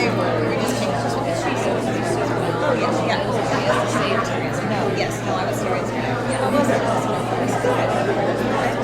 they were. We were just changing to this. Oh, yes, yeah. No, yes, no, I was serious. Yeah, it wasn't. It was good. It was good.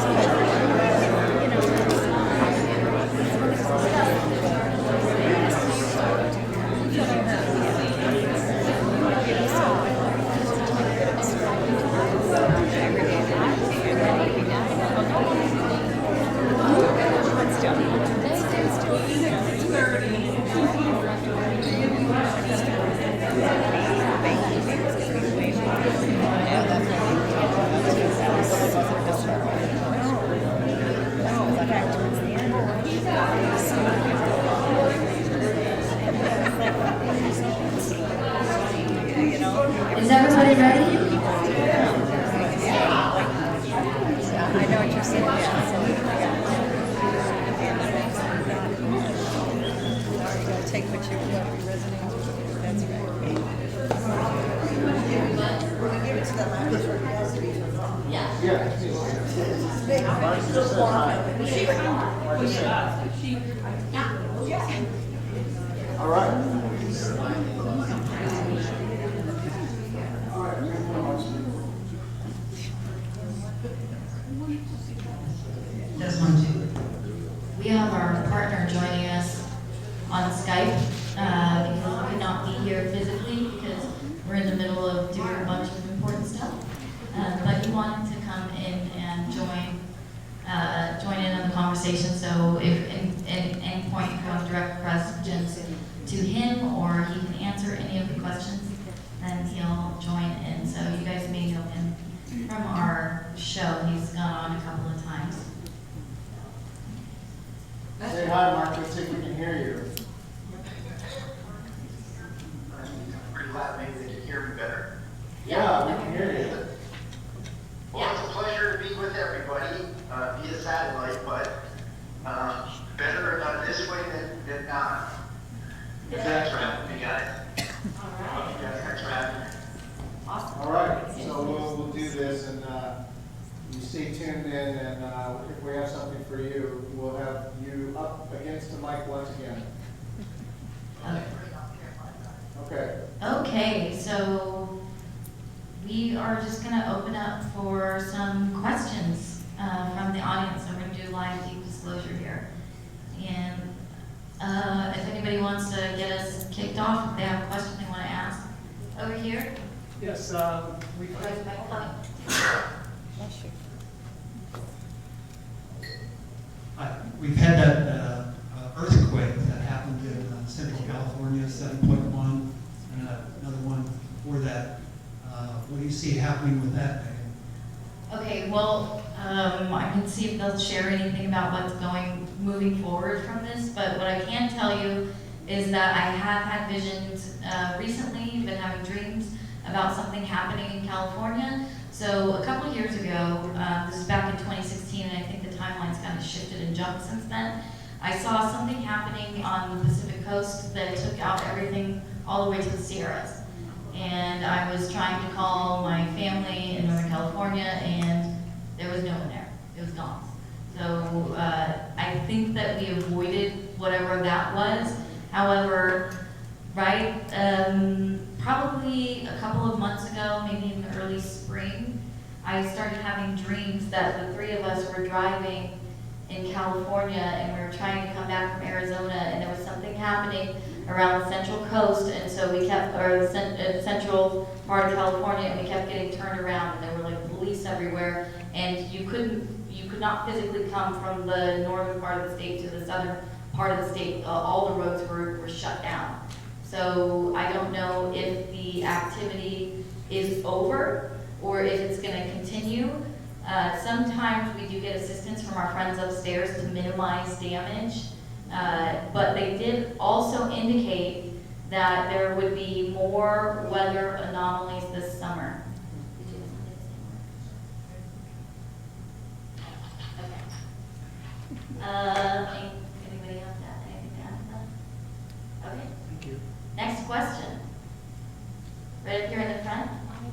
You know, Is everybody ready? I know what you're saying. You gotta take what resonates with you. That's right. We give it to them after it has to be. All right. That's one, two. We have our partner joining us on Skype because we could not be here physically because we're in the middle of doing a bunch of important stuff. But he wanted to come in and join in on the conversation. So if at any point you have direct questions to him or he can answer any of the questions, then he'll join in. So you guys may know him from our show. He's gone on a couple of times. Say hi, Mark. Let's see if we can hear you. Pretty loud, maybe they can hear me better. Yeah, we can hear you. Well, it's a pleasure to be with everybody via satellite, but better done this way than not. Thanks for having me, guys. All right. Thanks for having me. Awesome. All right, so we'll do this, and you stay tuned in, and if we have something for you, we'll have you up against the mic once again. Okay. Okay, so we are just going to open up for some questions from the audience. I'm going to do live deep disclosure here. And if anybody wants to get us kicked off, if they have a question they want to ask. Over here. Yes, we've had that earthquake that happened in Central California, 7.1, and another one before that. What do you see happening with that, Megan? Okay, well, I can see if they'll share anything about what's moving forward from this, but what I can tell you is that I have had visions recently, been having dreams about something happening in California. So a couple of years ago, this is back in 2016, and I think the timeline's kind of shifted and jumped since then. I saw something happening on the Pacific coast that took out everything all the way to the Sierras. And I was trying to call my family in Northern California, and there was no one there. It was gone. So I think that we avoided whatever that was. However, right, probably a couple of months ago, maybe in the early spring, I started having dreams that the three of us were driving in California and we were trying to come back from Arizona, and there was something happening around the central coast, and so we kept, or the central part of California, and we kept getting turned around, and there were like police everywhere, and you could not physically come from the northern part of the state to the southern part of the state. All the roads were shut down. So I don't know if the activity is over or if it's going to continue. Sometimes we do get assistance from our friends upstairs to minimize damage, but they did also indicate that there would be more weather anomalies this summer. Okay. Anybody have that? Anything to add to that? Okay. Thank you. Next question. Right up here in the front. I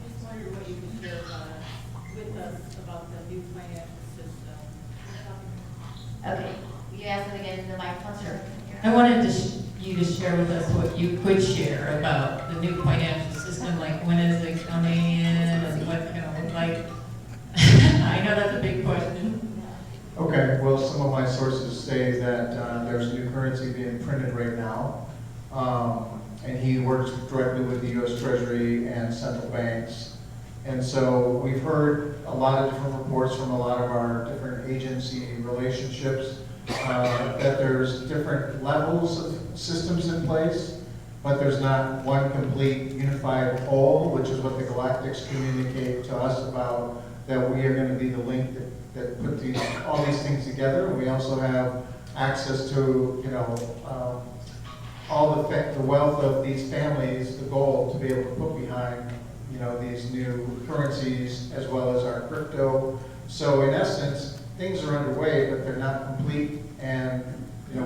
just wondered what you could share with us about the new financial system. Okay. Will you ask them again in the microphone, sir? I wanted to you to share with us what you could share about the new financial system, like when is it coming in and what's it gonna look like? I know that's a big question. Okay, well, some of my sources say that there's new currency being printed right now. And he works directly with the US Treasury and central banks. And so we've heard a lot of different reports from a lot of our different agency relationships that there's different levels of systems in place, but there's not one complete unified whole, which is what the Galactics communicate to us about, that we are going to be the link that put all these things together. We also have access to, all the wealth of these families, the gold to be able to put behind, these new currencies as well as our crypto. So in essence, things are underway, but they're not complete, and we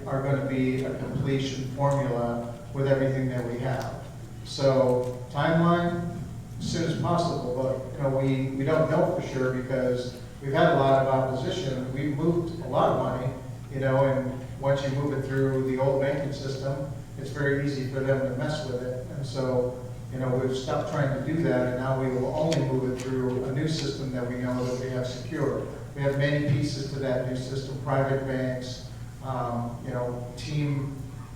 are going to be a completion formula with everything that we have. So timeline, as soon as possible, but we don't know for sure because we've had a lot of opposition. We've moved a lot of money, and once you move it through the old banking system, it's very easy for them to mess with it. And so, we've stopped trying to do that, and now we will only move it through a new system that we know that we have secure. We have many pieces to that new system, private banks,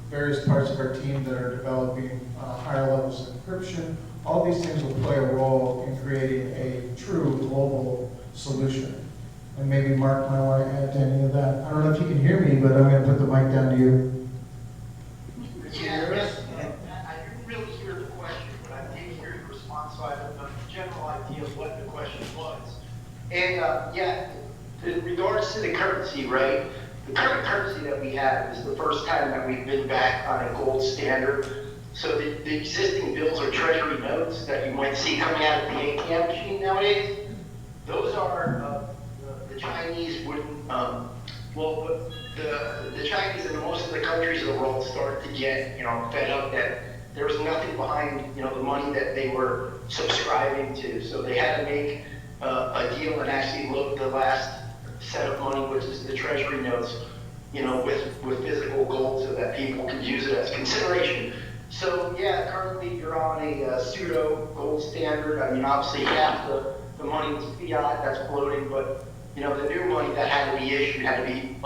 various parts of our team that are developing higher levels of encryption. All these things will play a role in creating a true global solution. And maybe Mark might want to add to any of that. I don't know if you can hear me, but I'm going to put the mic down to you. Yeah, I didn't really hear the question, but I did hear your response, so I have a general idea of what the question was. And in regards to the currency, right? The current currency that we have is the first time that we've been back on a gold standard. So the existing bills or treasury notes that you might see coming out of the ATM machine nowadays, those are the Chinese wouldn't, the Chinese and most of the countries of the world started to get, fed up that there was nothing behind, the money that they were subscribing to. So they had to make a deal and actually look the last set of money, which is the treasury notes, with physical gold so that people could use it as consideration. So yeah, currently you're on a pseudo gold standard. I mean, obviously half the money is fiat that's floating, but the new money that had to be issued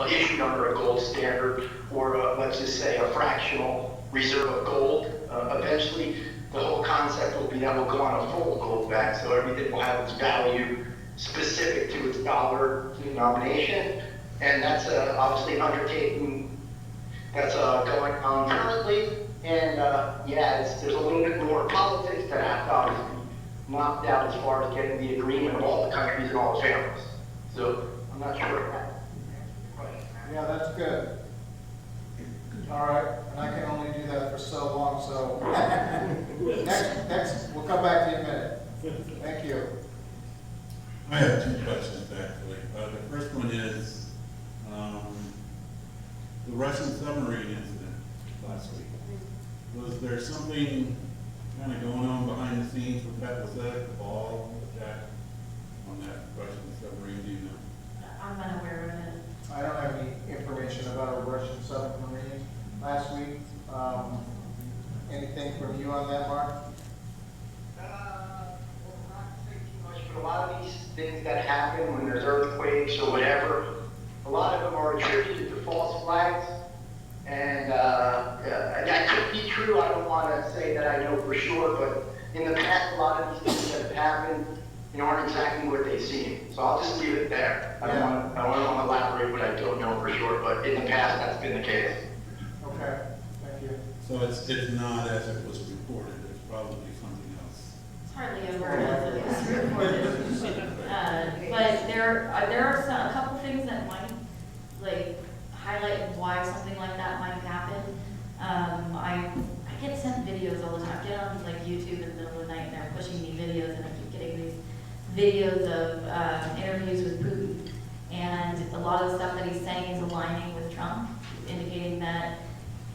issued under a gold standard, or let's just say a fractional reserve of gold. Eventually, the whole concept will be that we'll go on a full gold back, so everything will have its value specific to its dollar denomination, and that's obviously an undertaking that's going on currently. And there's a little bit more politics that have to obviously be knocked out as far as getting the agreement of all the countries and all the families. So I'm not sure if that. Yeah, that's good. All right, and I can only do that for so long, so next, we'll come back to you in a minute. Thank you. I have two questions, actually. The first one is the Russian submarine incident last week. Was there something kind of going on behind the scenes with that? Was that a ball attack on that Russian submarine? Do you know? I'm unaware of it. I don't have any information about a Russian submarine last week. Anything from you on that, Mark? Well, not to say too much, but a lot of these things that happen when there's earthquakes or whatever, a lot of them are attributed to false flags. And that could be true. I don't want to say that I know for sure, but in the past, a lot of these things that have happened, aren't exactly what they seem. So I'll just leave it there. I don't want to elaborate what I don't know for sure, but in the past, that's been the case. Okay, thank you. So it's not as it was reported. It's probably something else. It's hardly ever as it was reported. But there are a couple things that might highlight why something like that might happen. I get sent videos all the time. I get on YouTube in the middle of the night and they're pushing me videos, and I keep getting these videos of interviews with Putin, and a lot of the stuff that he's saying is aligning with Trump, indicating that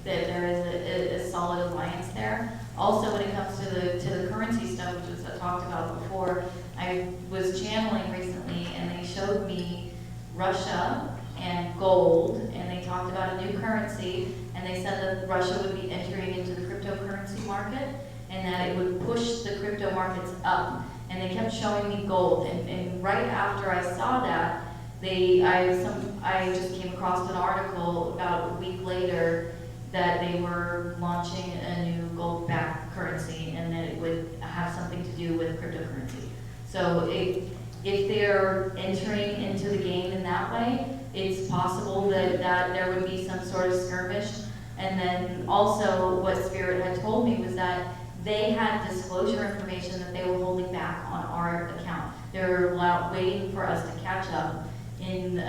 there is a solid alliance there. Also, when it comes to the currency stuff, which was talked about before, I was channeling recently, and they showed me Russia and gold, and they talked about a new currency, and and they said that Russia would be entering into the cryptocurrency market, and that it would push the crypto markets up. And they kept showing me gold, and right after I saw that, I just came across an article about a week later that they were launching a new gold-backed currency, and that it would have something to do with cryptocurrency. So if they're entering into the game in that way, it's possible that there would be some sort of skirmish. And then also what Spirit had told me was that they had disclosure information that they were holding back on our account. They're waiting for us to catch up in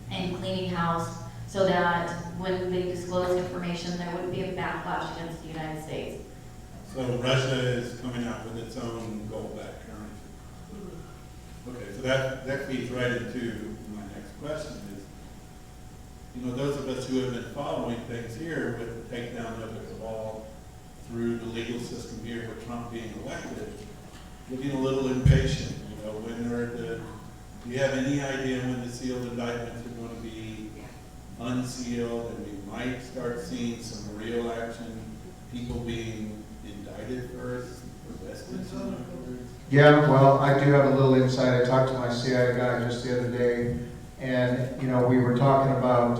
cleaning house, so that when they disclose information, there wouldn't be a backlash against the United States. So Russia is coming out with its own gold-backed currency. Okay, so that feeds right into my next question is, those of us who have been following things here with the takedown of the cabal through the legal system here with Trump being elected, getting a little impatient, do you have any idea when the sealed indictments are going to be unsealed, and we might start seeing some real action, people being indicted first, arrested some? Yeah, well, I do have a little insight. I talked to my CIA guy just the other day, and, we were talking about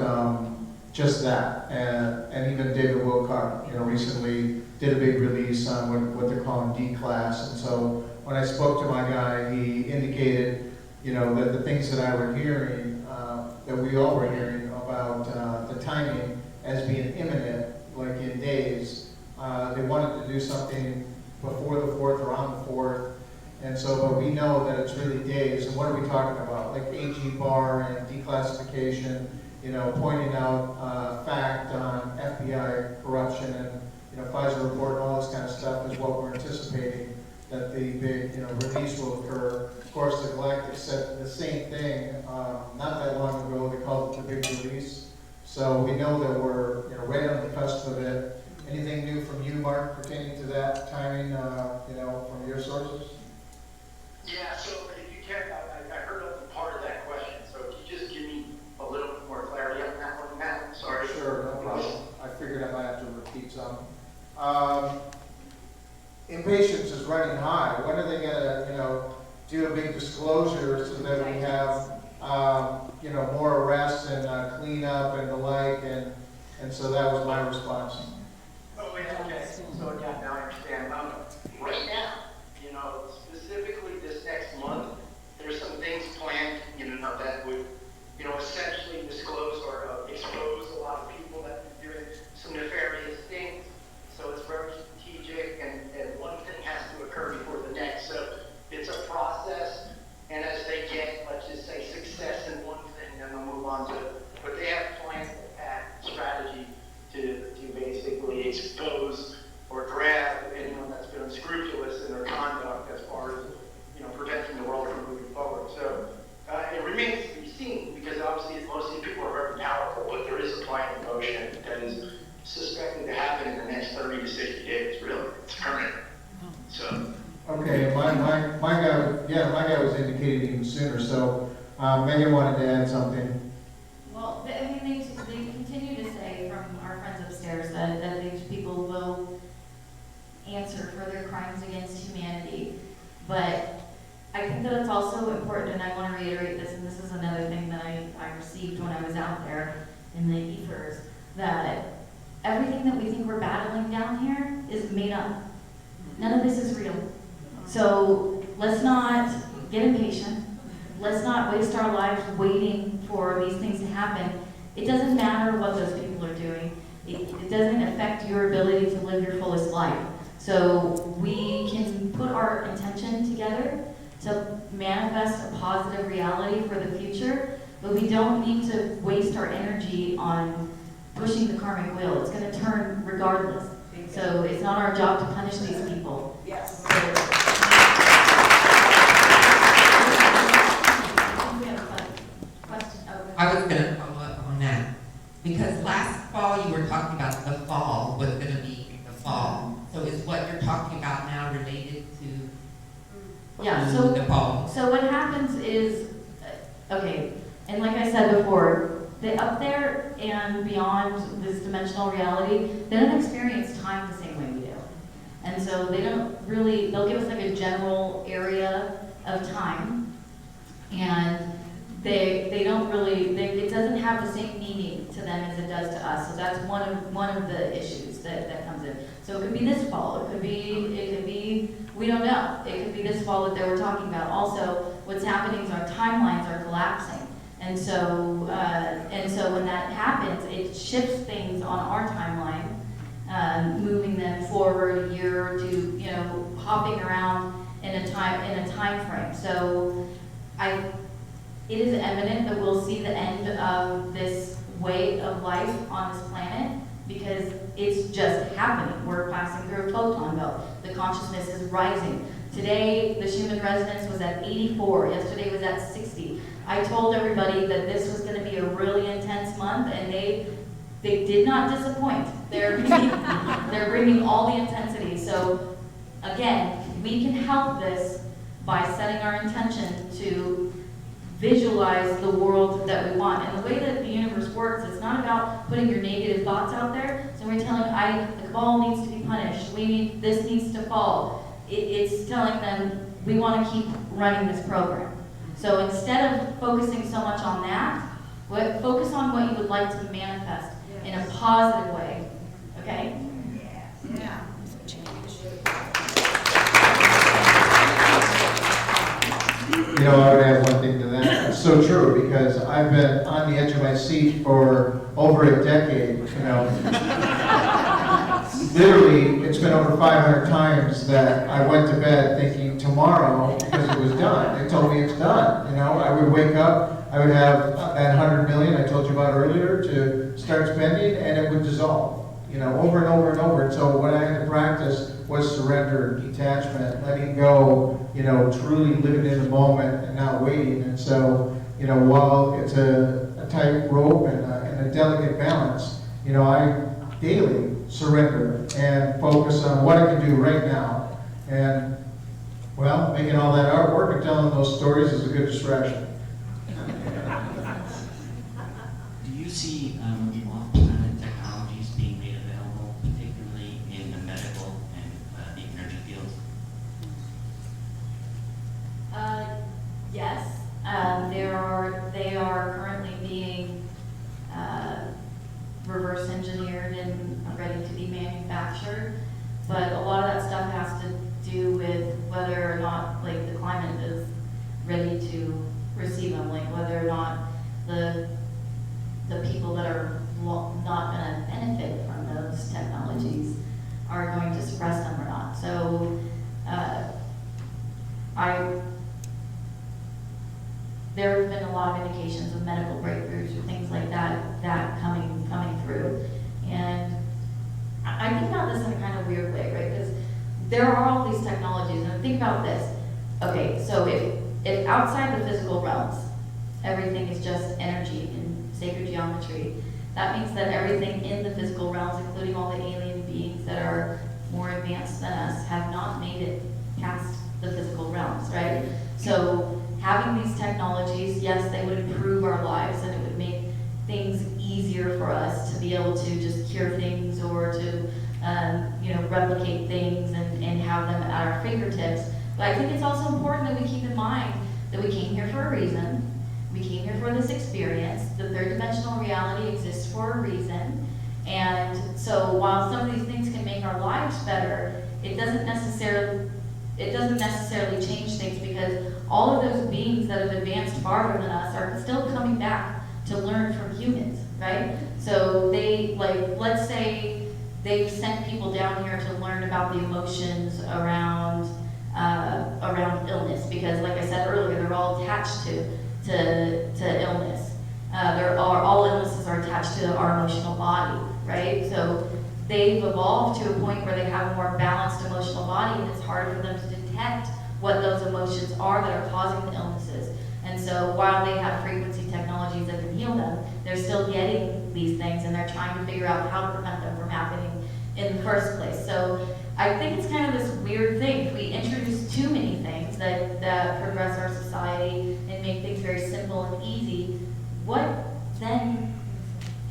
just that. And even David Wilcock, recently did a big release on what they're calling D-class. And so when I spoke to my guy, he indicated, that the things that I were hearing, that we all were hearing about the timing as being imminent, like in days. They wanted to do something before the 4th or on the 4th. And so, but we know that it's really days. And what are we talking about? Like AG bar and declassification, pointing out fact on FBI corruption and, Pfizer report and all this kind of stuff is what we're anticipating, that the big, release will occur. Of course, the Galactic said the same thing not that long ago. They called it the big release. So we know that we're, right on the cusp of it. Anything new from you, Mark, pertaining to that timing, from your sources? Yeah, so if you can, I heard a part of that question, so if you just give me a little bit more clarity on that one, Matt, sorry. Sure, no problem. I figured I might have to repeat some. Impatience is running high. When are they gonna, do a big disclosure so that we have, more arrests and cleanup and the like, and so that was my response. Oh, yeah, okay, so again, now I understand. Right now, specifically this next month, there's some things planned, that would, essentially disclose or expose a lot of people that are doing some nefarious things. So it's very strategic, and one thing has to occur before the next. So it's a process, and as they get, let's just say, success in one thing, then they'll move on to, but they have planned a strategy to basically expose or grab anyone that's been unscrupulous in their conduct as far as, preventing the world from moving forward. So it remains to be seen, because obviously most of these people are very powerful, but there is a plan in motion that is suspected to happen in the next 30 to 60 days, really. It's current. So. Okay, my guy was indicating even sooner, so Megan wanted to add something. Well, they continue to say from our friends upstairs that these people will answer for their crimes against humanity. But I think that it's also important, and I want to reiterate this, and this is another thing that I received when I was out there in the ethers, that everything that we think we're battling down here is made up. None of this is real. So let's not get impatient. Let's not waste our lives waiting for these things to happen. It doesn't matter what those people are doing. It doesn't affect your ability to live your fullest life. So we can put our intention together to manifest a positive reality for the future, but we don't need to waste our energy on pushing the karmic wheel. It's going to turn regardless. So it's not our job to punish these people. Yes. I was going to follow up on that, because last fall you were talking about the fall was going to be the fall. So is what you're talking about now related to Yeah, the fall? so what happens is, okay, and like I said before, they up there and beyond this dimensional reality, they don't experience time the same way we do. And so they don't really, they'll give us like a general area of time, and they don't really, it doesn't have the same meaning to them as it does to us. So that's one of the issues that comes in. So it could be this fall, it could be, we don't know. It could be this fall that they were talking about. Also, what's happening is our timelines are collapsing. And so when that happens, it shifts things on our timeline, moving them forward a year or two, hopping around in a time frame. So it is imminent that we'll see the end of this way of life on this planet, because it's just happening. We're passing through a photon belt. The consciousness is rising. Today, the Schumann resonance was at 84. Yesterday was at 60. I told everybody that this was going to be a really intense month, and they did not disappoint. They're bringing all the intensity. So again, we can help this by setting our intention to visualize the world that we want. And the way that the universe works, it's not about putting your negative thoughts out there. So we're telling, the cabal needs to be punished. This needs to fall. It's telling them, we want to keep running this program. So instead of focusing so much on that, focus on what you would like to manifest in a positive way. Okay? Yeah. I would add one thing to that. It's so true, because I've been on the edge of my seat for over a decade, Literally, it's been over 500 times that I went to bed thinking tomorrow, because it was done. They told me it's done. I would wake up, I would have that 100 million I told you about earlier to start spending, and it would dissolve, over and over and over. And so what I had to practice was surrender, detachment, letting go, truly living in the moment and not waiting. And so, while it's a tight rope and a delicate balance, I daily surrender and focus on what I can do right now. And, making all that artwork and telling those stories is a good distraction. Do you see off-planet technologies being made available, particularly in the medical and the energy fields? Yes. They are currently being reverse engineered and are ready to be manufactured. But a lot of that stuff has to do with whether or not the climate is ready to receive them, whether or not the people that are not going to benefit from those technologies are going to suppress them or not. So there have been a lot of indications of medical breakthroughs or things like that coming through. And I think about this in a kind of weird way, right? Because there are all these technologies, and think about this. Okay, so if outside the physical realms, everything is just energy and sacred geometry, that means that everything in the physical realms, including all the alien beings that are more advanced than us, have not made it past the physical realms, right? So having these technologies, yes, they would improve our lives, and it would make things easier for us to be able to just cure things or to replicate things and have them at our fingertips. But I think it's also important that we keep in mind that we came here for a reason. We came here for this experience. The third dimensional reality exists for a reason. And so while some of these things can make our lives better, it doesn't necessarily change things, because all of those beings that have advanced farther than us are still coming back to learn from humans, right? So let's say they've sent people down here to learn about the emotions around illness, because like I said earlier, they're all attached to illness. All illnesses are attached to our emotional body, right? So they've evolved to a point where they have a more balanced emotional body, and it's harder for them to detect what those emotions are that are causing the illnesses. And so while they have frequency technologies that can heal them, they're still getting these things, and they're trying to figure out how to prevent them from happening in the first place. So I think it's kind of this weird thing. If we introduce too many things that progress our society and make things very simple and easy, what then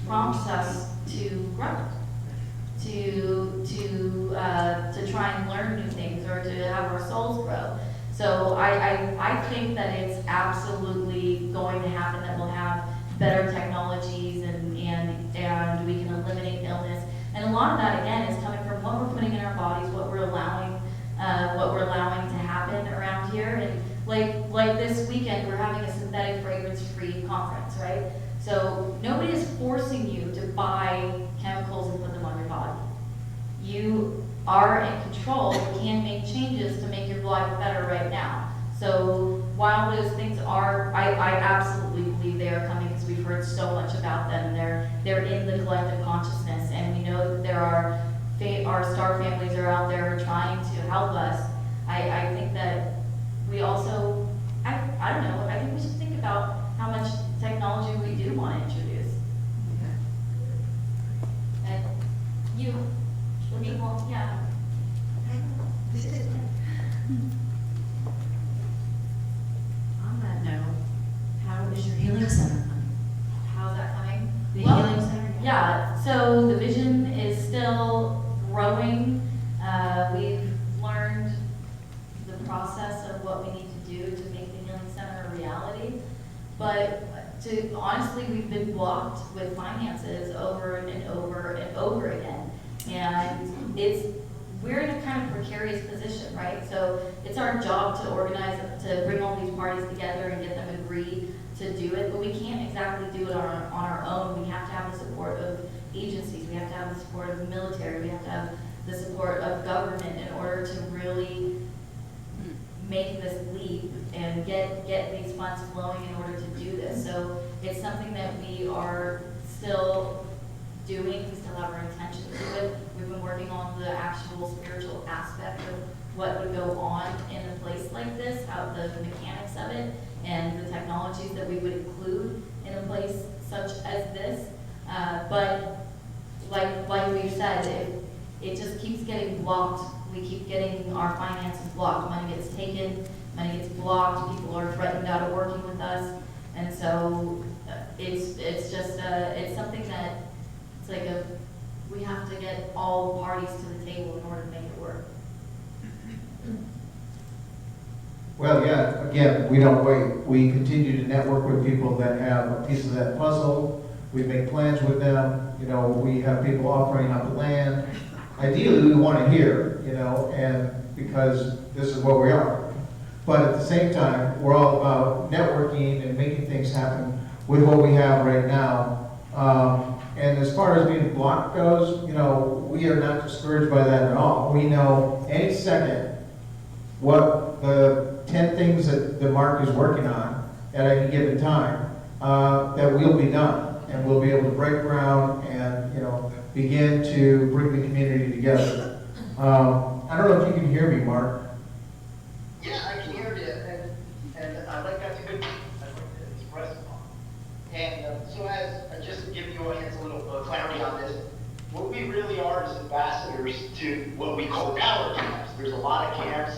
prompts us to grow, to try and learn new things or to have our souls grow. So I think that it's absolutely going to happen, that we'll have better technologies and we can eliminate illness. And a lot of that, again, is coming from what we're putting in our bodies, what we're allowing to happen around here. And like this weekend, we're having a synthetic fragrance-free conference, right? So nobody is forcing you to buy chemicals and put them on your body. You are in control. You can make changes to make your life better right now. So while those things are, I absolutely believe they are coming, because we've heard so much about them. They're in the collective consciousness, and we know that there are our star families are out there trying to help us. I think that we also, I don't know, I think we should think about how much technology we do want to introduce. And you, people, yeah. On that note, how is your healing center coming? How's that coming? The Well, healing center? Yeah, so the vision is still growing. We've learned the process of what we need to do to make the healing center a reality. But honestly, we've been blocked with finances over and over and over again. And we're in a kind of precarious position, right? So it's our job to organize, to bring all these parties together and get them agreed to do it, but we can't exactly do it on our own. We have to have the support of agencies, we have to have the support of the military, we have to have the support of government in order to really make this leap and get these funds flowing in order to do this. So it's something that we are still doing, we still have our intention to do it. We've been working on the actual spiritual aspect of what would go on in a place like this, how the mechanics of it, and the technologies that we would include in a place such as this. But like we've said, it just keeps getting blocked. We keep getting our finances blocked. Money gets taken, money gets blocked, people are threatened out of working with us. And so it's just, it's something that, it's like we have to get all parties to the table in order to make it work. Well, yeah, again, we don't wait. We continue to network with people that have a piece of that puzzle. We make plans with them. You know, we have people offering up land. Ideally, we want to hear, you know, and because this is what we are. But at the same time, we're all about networking and making things happen with what we have right now. And as far as being blocked goes, you know, we are not discouraged by that at all. We know any second what the 10 things that Mark is working on at any given time, that will be done. And we'll be able to break ground and, you know, begin to bring the community together. I don't know if you can hear me, Mark. Yeah, I can hear you, and I like that's a good. I like to express upon. And so, as just to give the audience a little clarity on this, what we really are is ambassadors to what we call power camps. There's a lot of camps,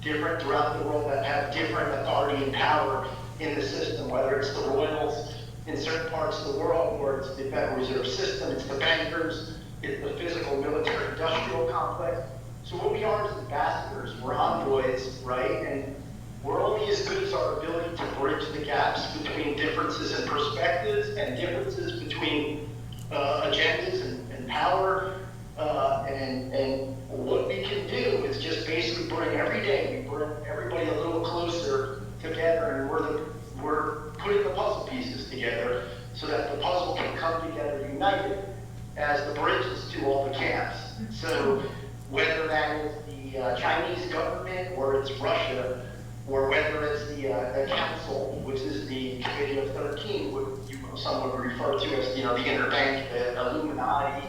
different throughout the world, that have different authority and power in the system. Whether it's the royals in certain parts of the world, or it's the Federal Reserve System, it's the bankers, it's the physical military industrial complex. So what we are is ambassadors, we're envoys, right? And we're only as good as our ability to bridge the gaps between differences in perspectives and differences between agendas and power. And what we can do is just basically bring every day, we bring everybody a little closer together, and we're putting the puzzle pieces together so that the puzzle can come together united as the bridges to all the camps. So whether that is the Chinese government, or it's Russia, or whether it's the council, which is the Committee of 13, what some would refer to as, you know, the interbank, the Illuminati,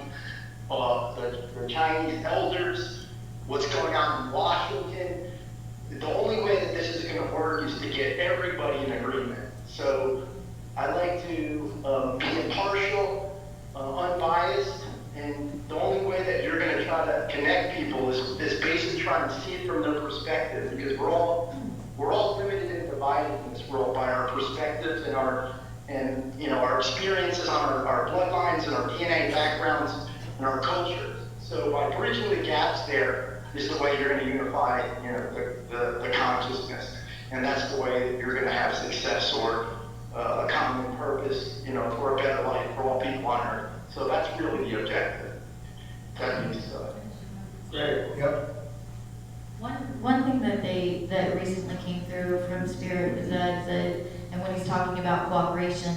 the Chinese elders, what's going on in Washington. The only way that this is going to work is to get everybody in agreement. So I like to be impartial, unbiased, and the only way that you're going to try to connect people is basically trying to see it from their perspective, because we're all limited and divided in this world by our perspectives and our and our experiences on our bloodlines and our DNA backgrounds and our cultures. So by bridging the gaps there is the way you're going to unify the consciousness, and that's the way that you're going to have success or a common purpose for a better life for all people on earth. So that's really the objective. That means Great. Yep. One thing that recently came through from Spirit is that and when he's talking about cooperation,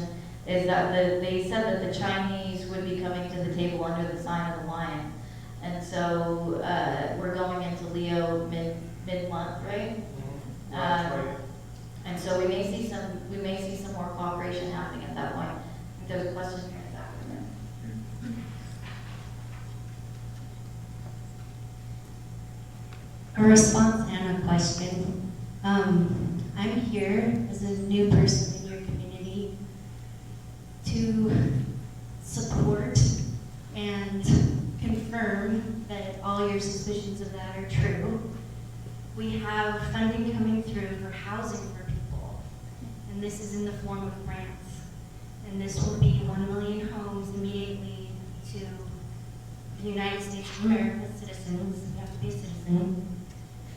is that they said that the Chinese would be coming to the table under the sign of the lion, and so we're going into Leo mid-month, right? Right. And so we may see some more cooperation happening at that point. I think there's a question here. A response and a question. I'm here as a new person in your community to support and confirm that all your suspicions of that are true. We have funding coming through for housing for people, and this is in the form of grants. And this will be 1 million homes immediately to the United States of America citizens. You have to be a citizen.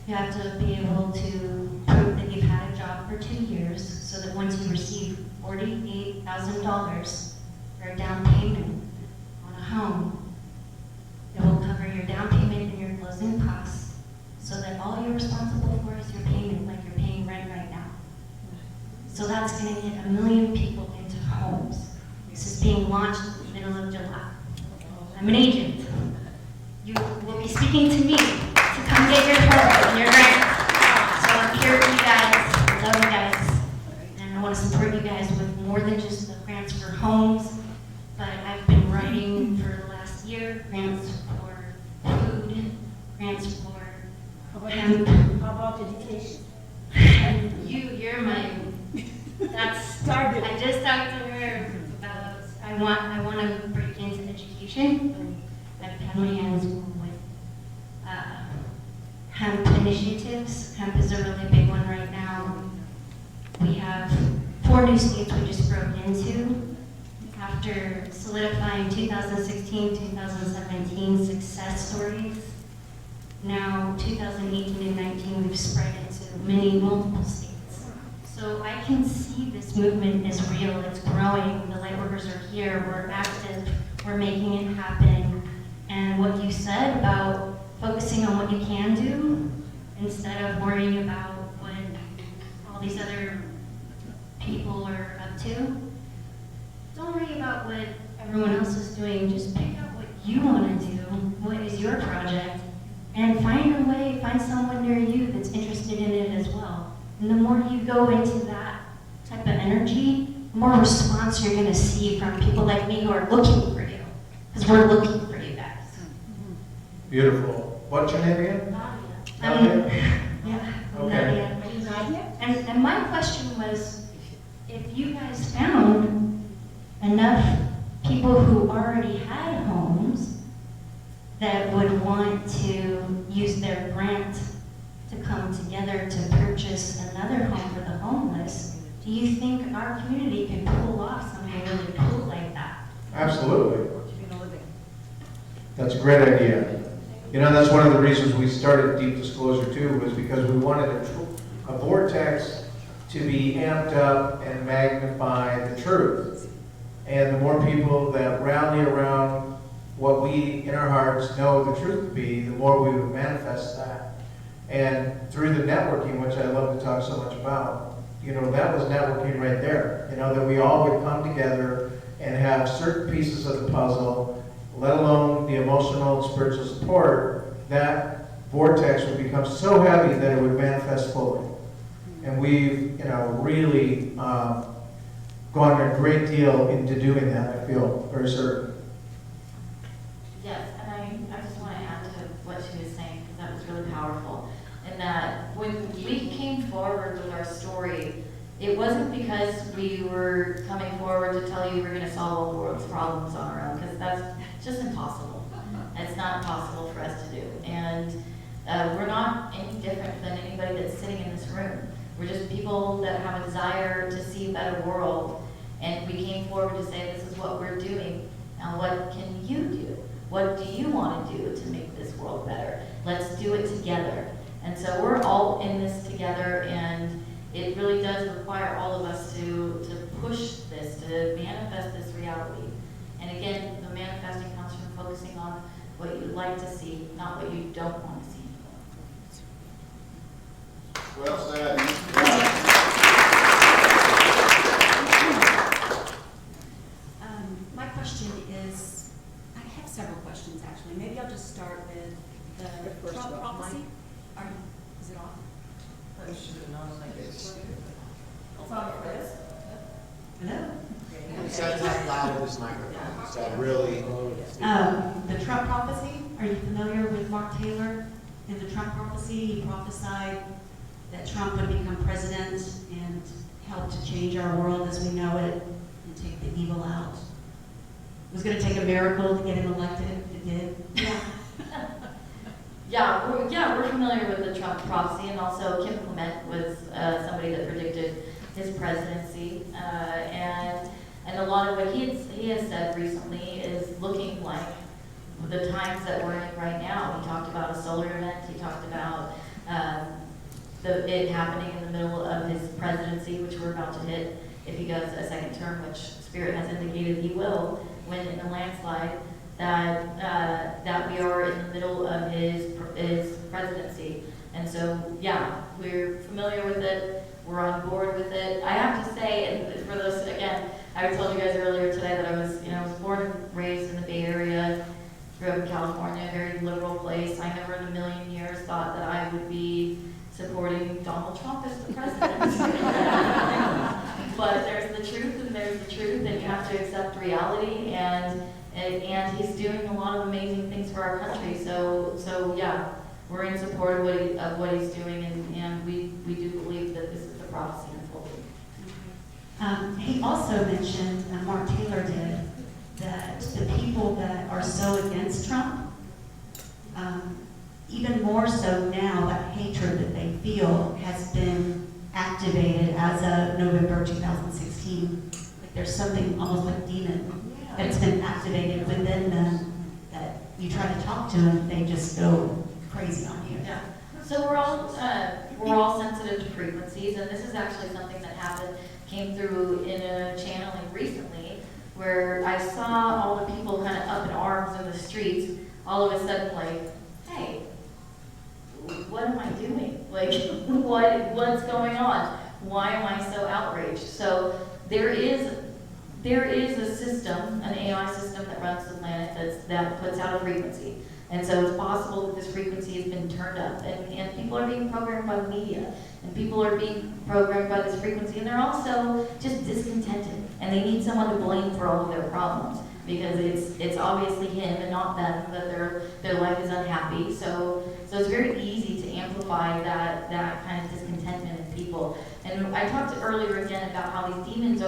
You have to be able to prove that you've had a job for 2 years, so that once you receive $48,000 for a down payment on a home, it will cover your down payment and your closing costs, so that all you're responsible for is your payment, like you're paying rent right now. So that's going to get 1 million people into homes. This is being launched in the middle of July. I'm an agent. You will be speaking to me to come get your home and your grant. So I'm here for you guys. I love you guys. And I want to support you guys with more than just the grants for homes, but I've been writing for the last year, grants for food, grants for hemp. How about education? You're my, that's, I just talked to her about, I want to break into education. I've had my hands with hemp initiatives. Hemp is a really big one right now. We have 4 new states we just broke into after solidifying 2016, 2017 success stories. Now 2018 and 19 we've spread into multiple states. So I can see this movement is real, it's growing, the lightworkers are here, we're active, we're making it happen. And what you said about focusing on what you can do instead of worrying about what all these other people are up to. Don't worry about what everyone else is doing, just pick out what you want to do, what is your project, and find a way, find someone near you that's interested in it as well. And the more you go into that type of energy, the more response you're going to see from people like me who are looking for you, because we're looking for you guys. Beautiful. What's your name again? Nadia. Yeah. Okay. Nadia. And my question was, if you guys found enough people who already had homes that would want to use their grant to come together to purchase another home for the homeless, do you think our community could pull off something really cool like that? Absolutely. That's a great idea. That's one of the reasons we started Deep Disclosure too, was because we wanted a vortex to be amped up and magnify the truth. And the more people that rally around what we in our hearts know the truth to be, the more we would manifest that. And through the networking, which I love to talk so much about, that was networking right there. That we all would come together and have certain pieces of the puzzle, let alone the emotional and spiritual support, that vortex would become so heavy that it would manifest fully. And we've, really gone a great deal into doing that, I feel very certain. Yes, and I just want to add to what she was saying, because that was really powerful. And that when we came forward with our story, it wasn't because we were coming forward to tell you we're going to solve all the world's problems on our own, because that's just impossible. It's not possible for us to do. And we're not any different than anybody that's sitting in this room. We're just people that have a desire to see a better world. And we came forward to say, this is what we're doing. Now what can you do? What do you want to do to make this world better? Let's do it together. And so we're all in this together, and it really does require all of us to push this, to manifest this reality. And again, the manifesting comes from focusing on what you'd like to see, not what you don't want to see. Well said. My question is, I have several questions actually. Maybe I'll just start with the Trump prophecy. Is it off? I should have known like it's. It's on for this. Hello? You said that loud with this microphone, so really. The Trump prophecy, are you familiar with Mark Taylor? In the Trump prophecy, he prophesied that Trump would become president and help to change our world as we know it and take the evil out. It was going to take a miracle to get him elected. It did. Yeah, we're familiar with the Trump prophecy, and also Kim Clement was somebody that predicted his presidency, and a lot of what he has said recently is looking like the times that we're in right now. He talked about a solar event. He talked about it happening in the middle of his presidency, which we're about to hit if he goes a second term, which Spirit has indicated he will win in a landslide. That we are in the middle of his presidency, and so yeah, we're familiar with it. We're on board with it. I have to say, and for those again, I told you guys earlier today that I was born and raised in the Bay Area, grew up in California, a very liberal place. I never in a million years thought that I would be supporting Donald Trump as the president. But there's the truth, and there's the truth, and you have to accept reality, and he's doing a lot of amazing things for our country. So yeah, we're in support of what he's doing, and we do believe that this is the prophecy unfolding. He also mentioned, Mark Taylor did, that the people that are so against Trump, even more so now, that hatred that they feel has been activated as of November 2016. Like there's something almost like demon that's been activated within them that you try to talk to and they just go crazy on you. Yeah. So we're all sensitive to frequencies, and this is actually something that came through in a channeling recently, where I saw all the people kind of up in arms in the streets, all of a sudden like, hey, what am I doing? Like, what's going on? Why am I so outraged? So there is a system, an AI system that runs the planet that puts out a frequency. And so it's possible that this frequency has been turned up, and people are being programmed by the media, and people are being programmed by this frequency, and they're also just discontented, and they need someone to blame for all of their problems, because it's obviously him and not them that their life is unhappy. So it's very easy to amplify that kind of discontentment in people. And I talked earlier again about how these demons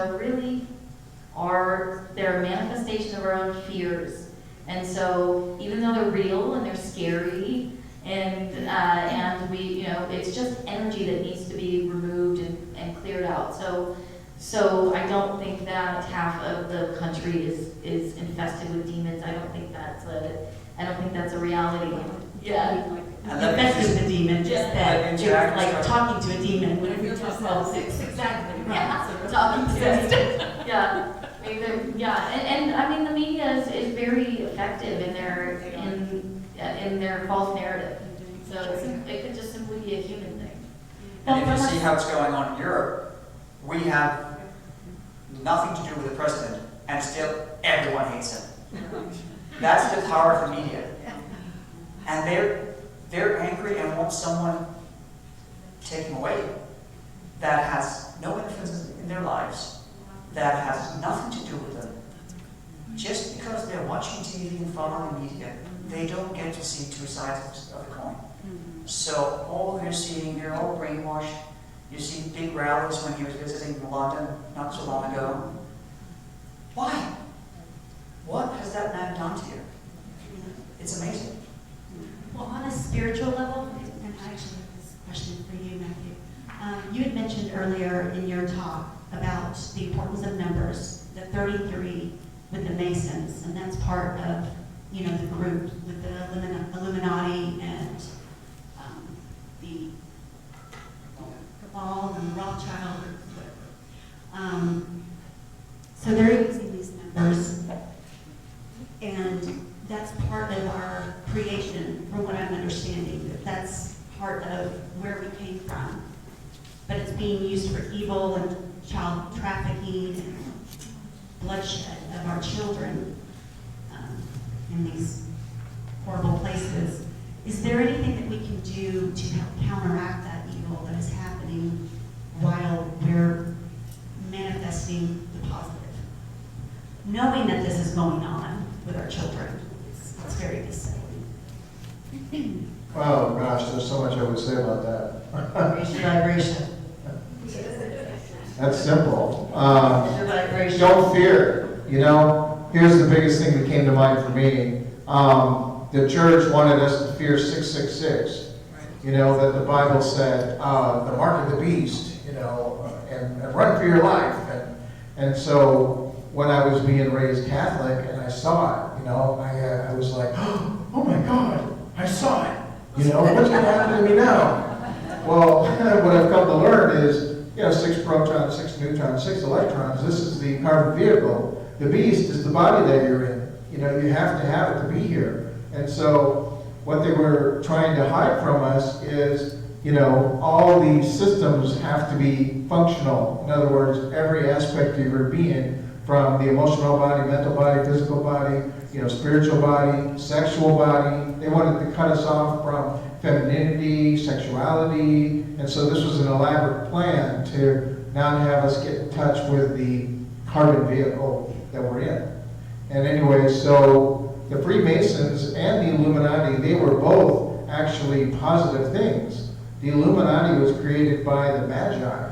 they're a manifestation of our own fears. And so even though they're real and they're scary, and we, it's just energy that needs to be removed and cleared out. So I don't think that half of the country is infested with demons. I don't think that's a reality. Yeah. Infested with a demon, just that you're like talking to a demon. Whenever you talk about exactly. Yeah, talking to a demon. Yeah. And I mean the media is very effective in their false narrative. So it could just simply be a human thing. And if you see how it's going on in Europe, we have nothing to do with the president, and still everyone hates him. That's the power of the media. And they're angry and want someone taken away that has no influence in their lives, that has nothing to do with them. Just because they're watching TV and following media, they don't get to see two sides of the coin. So all they're seeing, they're all brainwashed. You see big rallies when he was visiting London not so long ago. Why? What has that man done to you? It's amazing. Well, on a spiritual level, and I actually have this question for you, Matthew. You had mentioned earlier in your talk about the importance of numbers, the 33 with the Masons, and that's part of, you know, the group with the Illuminati and the Cabal and Rothschild. So they're using these numbers, and that's part of our creation, from what I'm understanding, that that's part of where we came from. But it's being used for evil and child trafficking and bloodshed of our children in these horrible places. Is there anything that we can do to help counteract that evil that is happening while we're manifesting the positive? Knowing that this is going on with our children, it's very disabling. Oh, gosh, there's so much I would say about that. Raise your vibration. That's simple. Raise your vibration. Don't fear. You know, here's the biggest thing that came to mind for me. The church wanted us to fear 666. You know, that the Bible said, the mark of the beast, you know, and run for your life. And so when I was being raised Catholic and I saw it, you know, I was like, oh my God, I saw it. You know, what's going to happen to me now? Well, what I've come to learn is, you know, 6 protons, 6 neutrons, 6 electrons. This is the carbon vehicle. The beast is the body that you're in. You know, you have to have it to be here. And so what they were trying to hide from us is, you know, all these systems have to be functional. In other words, every aspect of your being, from the emotional body, mental body, physical body, you know, spiritual body, sexual body. They wanted to cut us off from femininity, sexuality, and so this was an elaborate plan to not have us get in touch with the carbon vehicle that we're in. And anyway, so the Freemasons and the Illuminati, they were both actually positive things. The Illuminati was created by the Magi.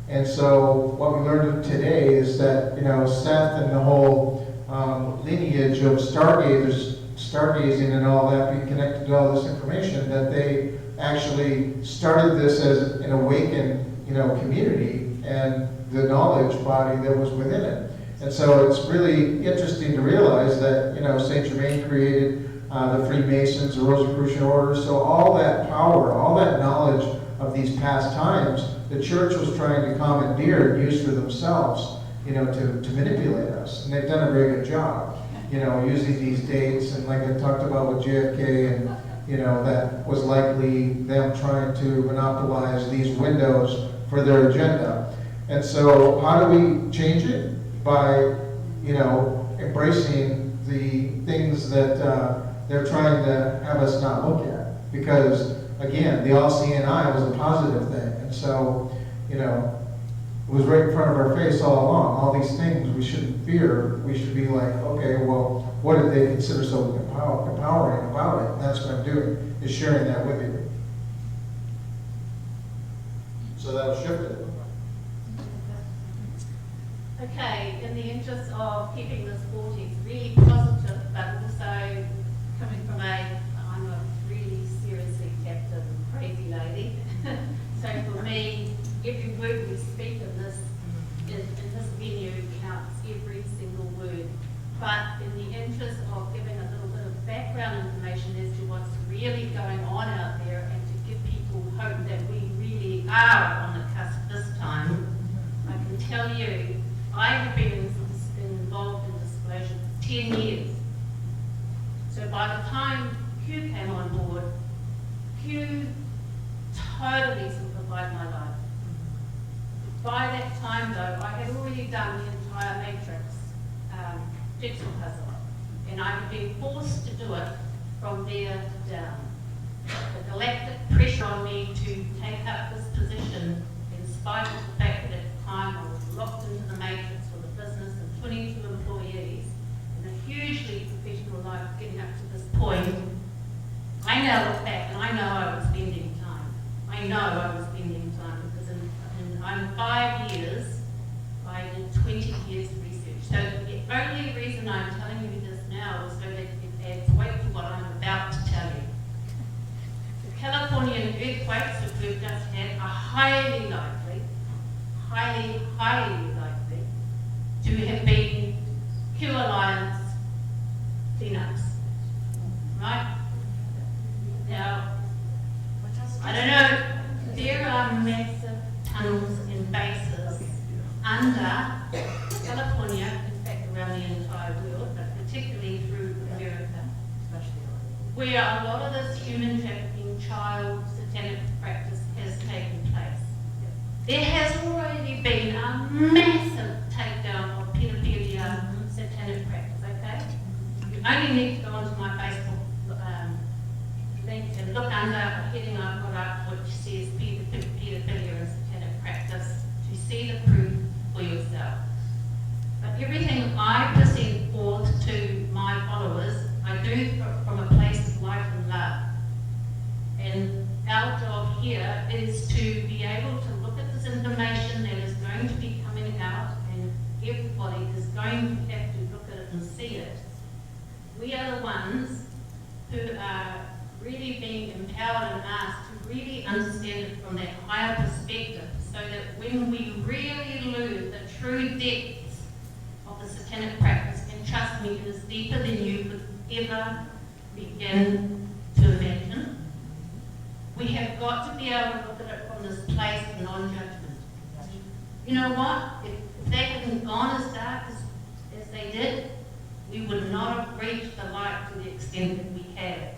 And so what we learned today is that, you know, Seth and the whole lineage of stargazing and all that, being connected to all this information, that they actually started this as an awakened, you know, community and the knowledge body that was within it. And so it's really interesting to realize that, you know, Saint Germain created the Freemasons, the Rosicrucian Order. So all that power, all that knowledge of these past times, the church was trying to commandeer and use for themselves, you know, to manipulate us. And they've done a very good job, you know, using these dates. And like I talked about with JFK, and, you know, that was likely them trying to monopolize these windows for their agenda. And so how do we change it? By, you know, embracing the things that they're trying to have us not look at. Because, again, the all-seeing eye was a positive thing. And so, you know, it was right in front of our face all along. All these things we shouldn't fear. We should be like, okay, well, what did they consider so empowering about it? And that's what I'm doing, is sharing that with you. So that'll shift it. Okay, in the interest of keeping this 40s really positive, but also coming from I'm a really seriously captive, crazy lady. So for me, every word we speak in this venue counts, every single word. But in the interest of giving a little bit of background information as to what's really going on out there, and to give people hope that we really are on the cusp this time, I can tell you, I have been involved in disclosure for 10 years. So by the time Q came on board, Q totally simplified my life. By that time though, I had already done the entire matrix jigsaw puzzle, and I had been forced to do it from there down. The galactic pressure on me to take up this position, in spite of the fact that at the time I was locked into the matrix with a business and 22 employees and a hugely professional life getting up to this point. I now look back and I know I was spending time. I know I was spending time because in 5 years, I did 20 years of research. So the only reason I'm telling you this now is so that it adds weight to what I'm about to tell you. The Californian earthquakes that we've just had are highly highly, highly likely to have been Q Alliance cleanups, right? Now, I don't know, there are massive tunnels and bases under California, in fact around the entire world, but particularly through America, where a lot of this human trafficking, child satanic practice has taken place. There has already been a massive takedown of pedophilia satanic practice, okay? You only need to go onto my Facebook link and look under a heading I've got up which says pedophilia and satanic practice to see the proof for yourself. But everything I present forth to my followers, I do from a place of light and love. And our job here is to be able to look at this information that is going to be coming out, and everybody is going to have to look at it and see it. We are the ones who are really being empowered and asked to really understand it from that higher perspective, so that when we really learn the true depths of the satanic practice, and trust me, it is deeper than you could ever begin to imagine, we have got to be able to look at it from this place of non-judgment. You know what? If they hadn't gone as dark as they did, we would not have reached the light to the extent that we have.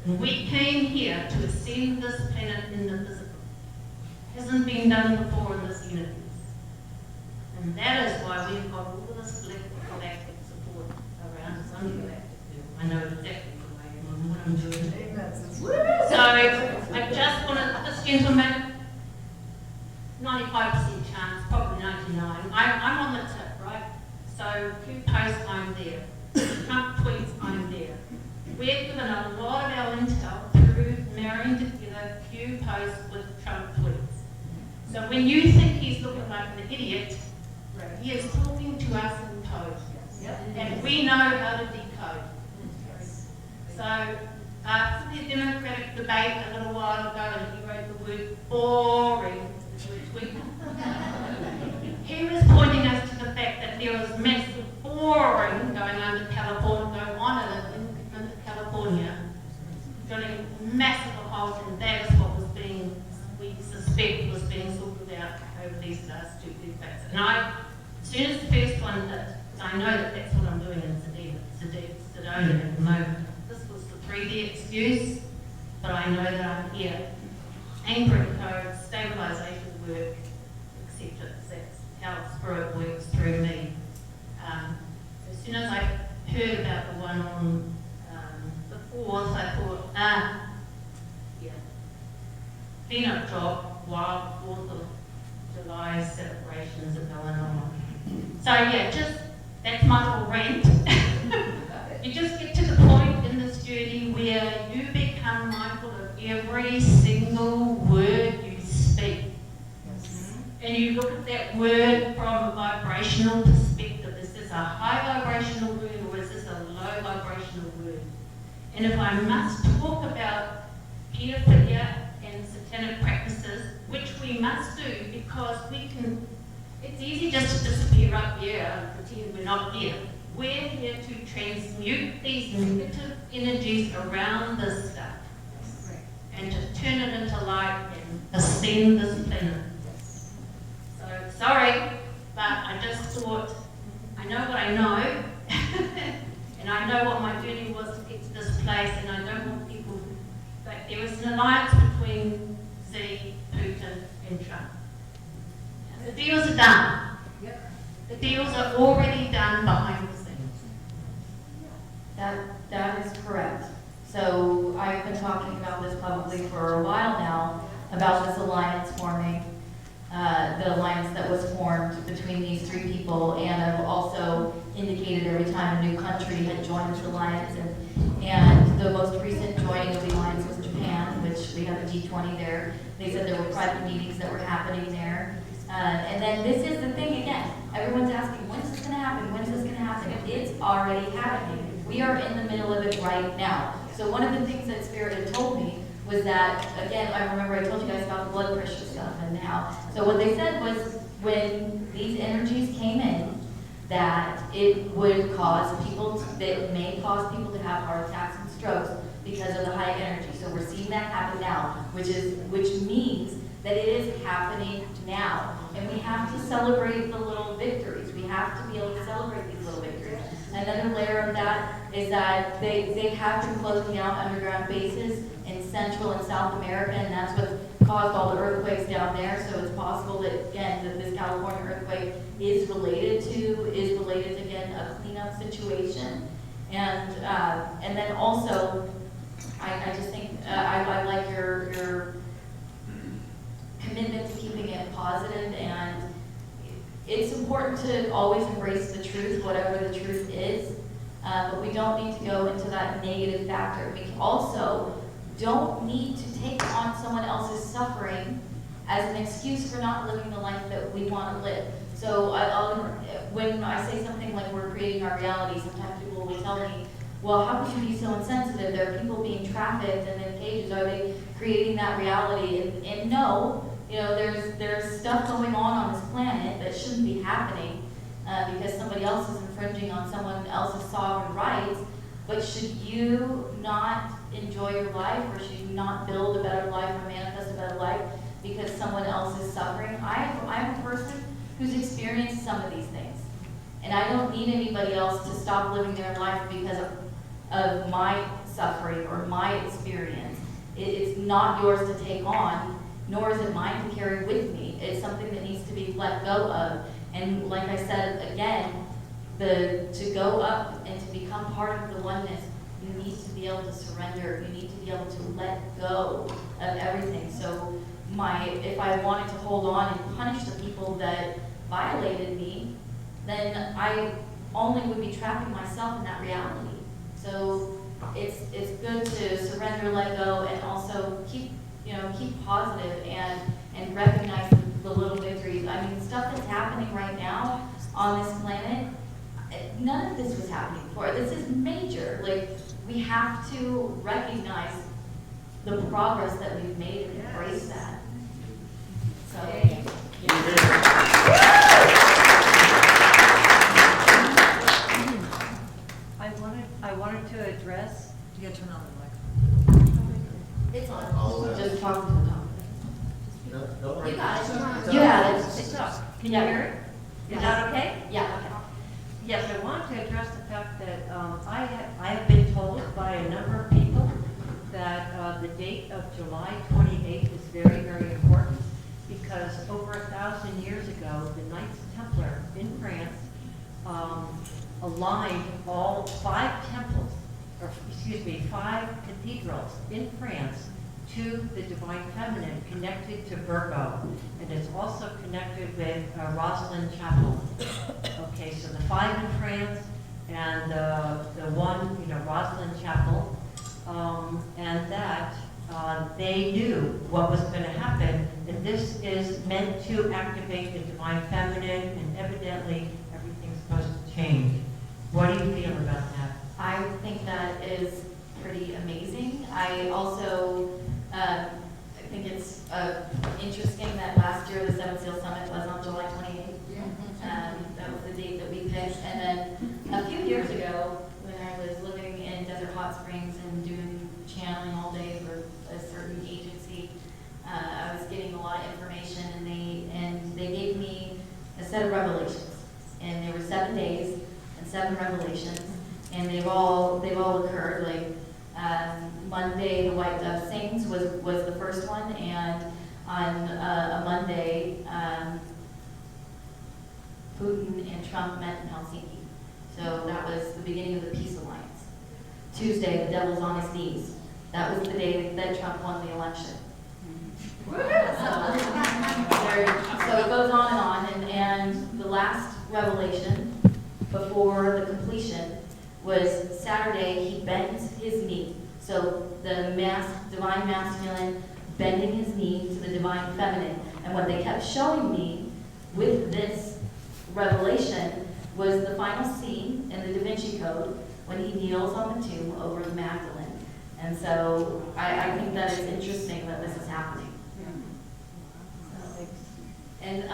And we came here to ascend this planet in the physical. It hasn't been done before in this universe. And that is why we've got all of this galactic support around us. I'm galactic too. I know exactly what I'm doing. So I just wanted this gentleman, 95% chance, probably 99. I'm on the tip, right? So Q posts, I'm there. Trump tweets, I'm there. We've given a lot of our intel through marrying together Q posts with Trump tweets. So when you think he's looking like an idiot, he is talking to us in code. And we know how to decode. So after the Democratic debate a little while ago, and he wrote the word boring, he was pointing us to the fact that there was massive boring going under California, drilling massive holes, and that is what was being, we suspect was being sorted out over these last two decades. And as soon as the first one hit, I know that that's what I'm doing in Sedona at the moment. This was the 3D excuse, but I know that I'm here. Anchoring code, stabilisation work, etc. That's how spirit works through me. As soon as I heard about the one on the 4th, I thought, clean-up job while 4th of July celebrations are going on. So yeah, just, that's my little rant. You just get to the point in this journey where you become mindful of every single word you speak. And you look at that word from a vibrational perspective. Is this a high vibrational word or is this a low vibrational word? And if I must talk about pedophilia and satanic practices, which we must do because we can, it's easy just to disappear up here and pretend we're not here. We're here to transmute these negative energies around this stuff and to turn it into light and ascend this planet. So, sorry, but I just thought, I know what I know, and I know what my journey was to get to this place, and I don't want people, but there was an alliance between Xi, Putin, and Trump. The deals are done. The deals are already done behind the scenes. That is correct. So I've been talking about this publicly for a while now, about this alliance forming, the alliance that was formed between these three people, and I've also indicated every time a new country had joined this alliance, and the most recent joining of the alliance was Japan, which we have a G20 there. They said there were private meetings that were happening there. And then this is the thing again, everyone's asking, when's this gonna happen? When's this gonna happen? It's already happening. We are in the middle of it right now. So one of the things that Spirit had told me was was that, again, I remember I told you guys about the blood pressure stuff and how, so what they said was when these energies came in, that it would cause people, that may cause people to have heart attacks and strokes because of the high energy. So we're seeing that happen now, which means that it is happening now. And we have to celebrate the little victories. We have to be able to celebrate these little victories. Another layer of that is that they have been closing down underground bases in Central and South America, and that's what's caused all the earthquakes down there. So it's possible that, again, that this California earthquake is related to, again, a cleanup situation. And then also, I just think, I like your commitment to keeping it positive, and it's important to always embrace the truth, whatever the truth is, but we don't need to go into that negative factor. We also don't need to take on someone else's suffering as an excuse for not living the life that we want to live. So when I say something like we're creating our reality, sometimes people will tell me, well, how could you be so insensitive? There are people being trafficked and in cages. Are they creating that reality? And no, you know, there's stuff going on this planet that shouldn't be happening because somebody else is infringing on someone else's sovereign rights. But should you not enjoy your life, or should you not build a better life or manifest a better life because someone else is suffering? I'm a person who's experienced some of these things, and I don't need anybody else to stop living their life because of my suffering or my experience. It's not yours to take on, nor is it mine to carry with me. It's something that needs to be let go of. And like I said, again, to go up and to become part of the oneness, you need to be able to surrender. You need to be able to let go of everything. So if I wanted to hold on and punish the people that violated me, then I only would be trapping myself in that reality. So it's good to surrender, let go, and also keep positive and recognize the little victories. I mean, stuff that's happening right now on this planet, none of this was happening before. This is major. Like, we have to recognize the progress that we've made and embrace that. So, I wanted to address. You gotta turn on the microphone. it's on. Just talk to the top. No, You got it. You have it. It's up. Can you hear Is that okay? Yeah. Okay. Yes, I wanted to address the fact that I have been told by a number of people that the date of July 28th is very, very important because over 1,000 years ago, the Knights Templar in France aligned all 5 temples, or excuse me, 5 cathedrals in France to the Divine Feminine, connected to Virgo, and it's also connected with Rosalind Chapel. Okay, so the 5 in France and the one, Rosalind Chapel, and that they knew what was going to happen, and this is meant to activate the Divine Feminine, and evidently everything's supposed to change. What do you feel about that? I think that is pretty amazing. I also I think it's interesting that last year the Seven Seal Summit was on July 28th. That was the date that we picked. And then a few years ago, when I was living in Desert Hot Springs and doing channeling all day for a certain agency, I was getting a lot of information, and they gave me a set of revelations. And there were 7 days and 7 revelations, and they've all occurred. Like Monday, the White Dove Sings was the first one, and on a Monday, Putin and Trump met in Helsinki. So that was the beginning of the Peace Alliance. Tuesday, the devil's on his knees. That was the day that Trump won the election. So it goes on, and the last revelation before the completion was Saturday. He bent his knee. So the divine masculine bending his knee to the divine feminine. And what they kept showing me with this revelation was the final scene in the Da Vinci Code when he kneels on the tomb over the Magdalene. And so I think that it's interesting that this is happening. And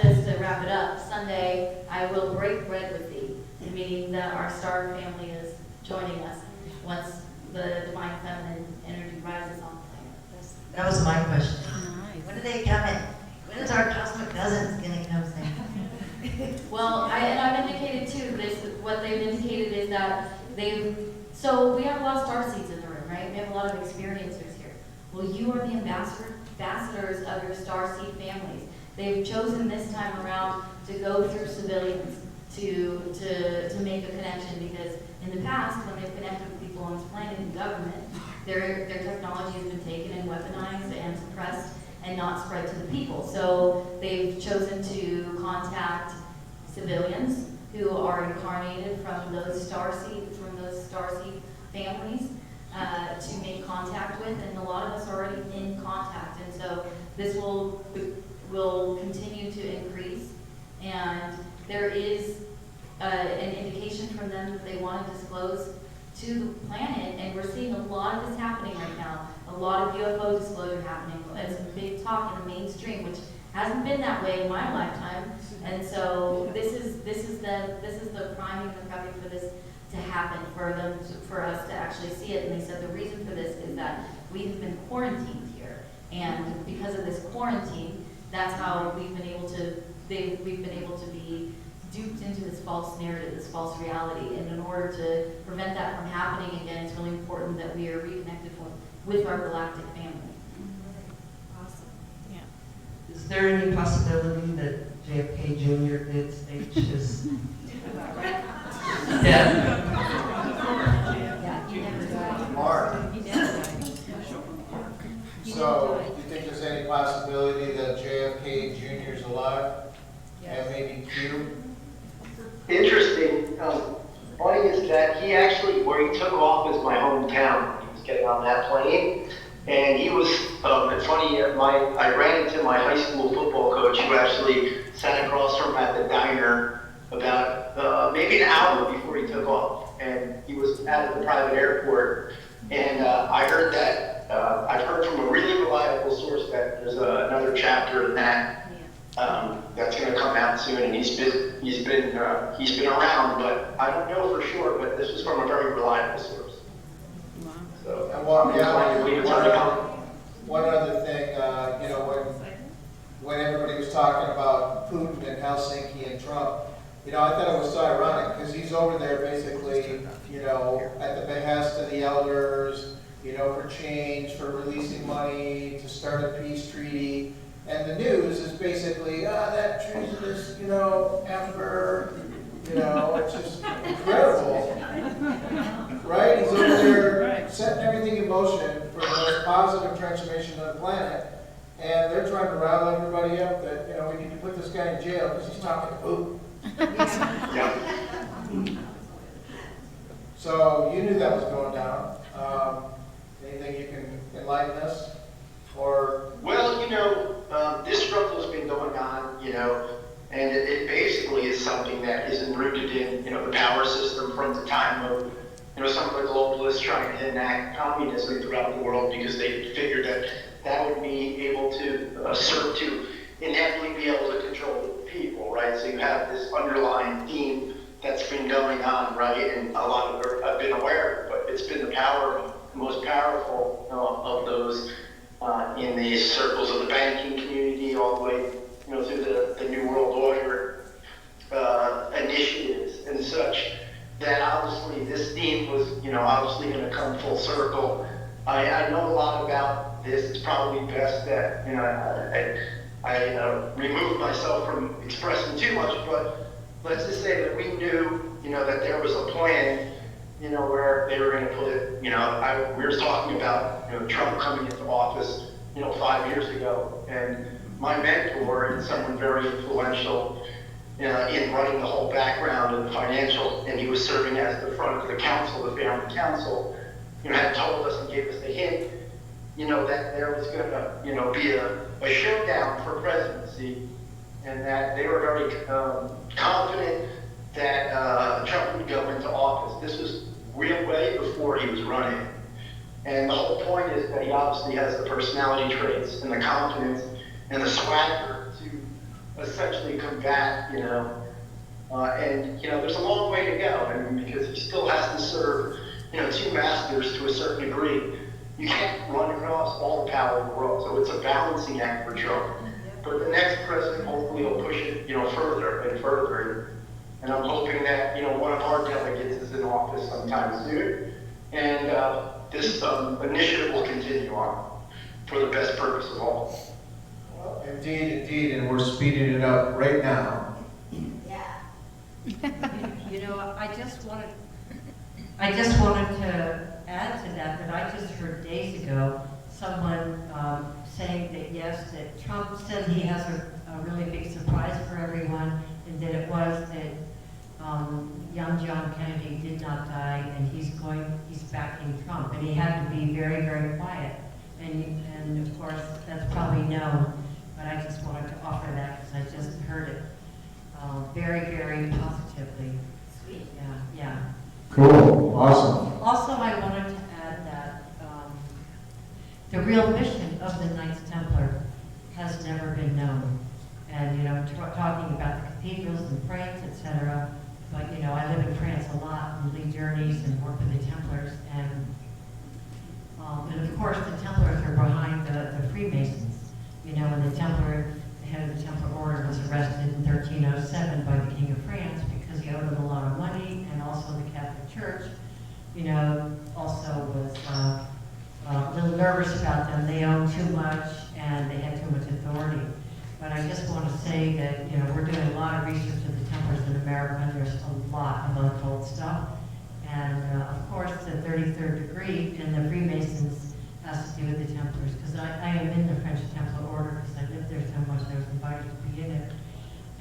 just to wrap it up, Sunday, I will break bread with thee, meaning that our star family is joining us once the divine feminine energy rises on the planet. That was my question. When are they coming? When is our cosmic cousins gonna come sing? Well, I've indicated too, what they've indicated is that so we have a lot of star seeds in the room, right? We have a lot of experiencers here. Well, you are the ambassadors of your star seed families. They've chosen this time around to go through civilians to make a connection, because in the past, when they've connected with people on this planet in government, their technology has been taken and weaponized and suppressed and not spread to the people. So they've chosen to contact civilians who are incarnated from those star seed families to make contact with, and a lot of us are already in contact. And so this will continue to increase, and there is an indication from them that they want to disclose to the planet, and we're seeing a lot of this happening right now. A lot of UFO disclosure happening. It's a big talk in the mainstream, which hasn't been that way in my lifetime. And so this is the priming and the prepping for this to happen, for us to actually see it. And they said the reason for this is that we've been quarantined here, and because of this quarantine, that's how we've been able to be duped into this false narrative, this false reality. And in order to prevent that from happening again, it's really important that we are reconnected with our galactic family. Awesome. Yeah. Is there any possibility that JFK Jr. did stage his death? Yeah, he never died. Mark, He never died. so do you think there's any possibility that JFK Jr. is alive? And maybe Q? Interesting. Funny is that he actually, where he took off is my hometown. He was getting on that plane, and he was. It's funny. I ran into my high school football coach, who actually sat across from him at the diner about maybe an hour before he took off, and he was at the private airport. And I heard that. I've heard from a really reliable source that there's another chapter in that. That's going to come out soon, and he's been around, but I don't know for sure. But this was from a very reliable source. Wow. So, And one other thing, when everybody was talking about Putin and Helsinki and Trump, I thought it was so ironic, because he's over there basically, at the behest of the elders, for change, for releasing money, to start a peace treaty. And the news is basically, that treasonous, emperor, it's just incredible. Right? He's over there setting everything in motion for the most positive transformation of the planet. And they're trying to rile everybody up that, we need to put this guy in jail because he's talking to Putin. So you knew that was going down. Anything you can enlighten us? Or well, this struggle has been going on, and it basically is something that isn't rooted in, the power system from the time of, some of the globalists trying to enact communism throughout the world, because they figured that would be able to serve to inevitably be able to control the people, right? So you have this underlying theme that's been going on, right? And a lot of it I've been aware of, but it's been the most powerful of those in these circles of the banking community, all the way, through the New World Order initiatives and such. That obviously this theme was, obviously going to come full circle. I know a lot about this. It's probably best that, I remove myself from expressing too much, but let's just say that we knew, that there was a plan, where they were going to put it, we were talking about, Trump coming into office, 5 years ago, and my mentor and someone very influential in running the whole background and financial, and he was serving as the front of the council, the family council, had told us and gave us the hint, that there was going to, be a showdown for presidency, and that they were very confident that Trump would go into office. This was way before he was running. And the whole point is that he obviously has the personality traits and the confidence and the swagger to essentially combat, and, there's a long way to go. I mean, because he still has to serve, two masters to a certain degree. You can't run across all the power in the world. So it's a balancing act for Trump. But the next president hopefully will push it, further and further. And I'm hoping that, one of our delegates is in office sometime soon. And this initiative will continue on for the best purpose of all. Well, indeed, and we're speeding it up right now. I just wanted to add to that I just heard days ago someone saying that yes, that Trump said he has a really big surprise for everyone, and that it was that young John Kennedy did not die, and he's backing Trump, and he had to be very, very quiet, and of course that's probably known, but I just wanted to offer that because I just heard it very, very positively. Sweet. Yeah. Cool, awesome. Also, I wanted to add that the real mission of the Knights Templar has never been known. And, talking about the cathedrals in France, etc. But, I live in France a lot and lead journeys and work with the Templars. And of course, the Templars are behind the Freemasons. When the head of the Templar Order was arrested in 1307 by the King of France because he owed him a lot of money, and also the Catholic Church, also was a little nervous about them. They owned too much and they had too much authority. But I just want to say that, we're doing a lot of research of the Templars in America, and there's a lot of untold stuff. And of course, the 33rd degree in the Freemasons has to do with the Templars, because I am in the French Templar Order because I lived there so much, I was invited to be in it.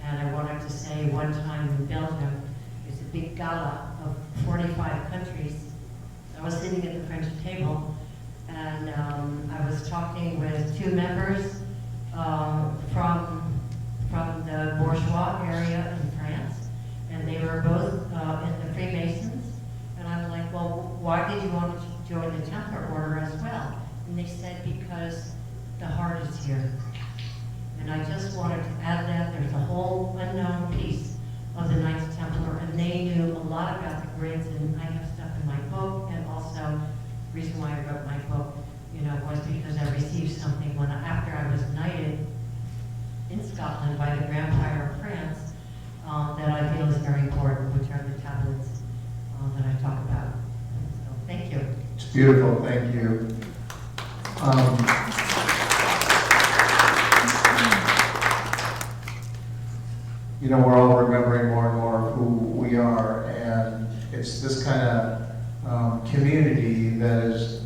And I wanted to say one time in Belgium, there's a big gala of 45 countries. I was sitting at the French table, and I was talking with two members from the bourgeois area in France, and they were both in the Freemasons. And I'm like, well, why did you want to join the Templar Order as well? And they said, because the heart is here. And I just wanted to add that there's a whole unknown piece of the Knights Templar, and they knew a lot about the grids, and I have stuff in my book, and also the reason why I wrote my book, was because I received something after I was knighted in Scotland by the Grand Prior of France, that I feel is very important, which are the tablets that I talk about. So, thank you. It's beautiful, thank you. We're all remembering more and more who we are, and it's this kind of community that is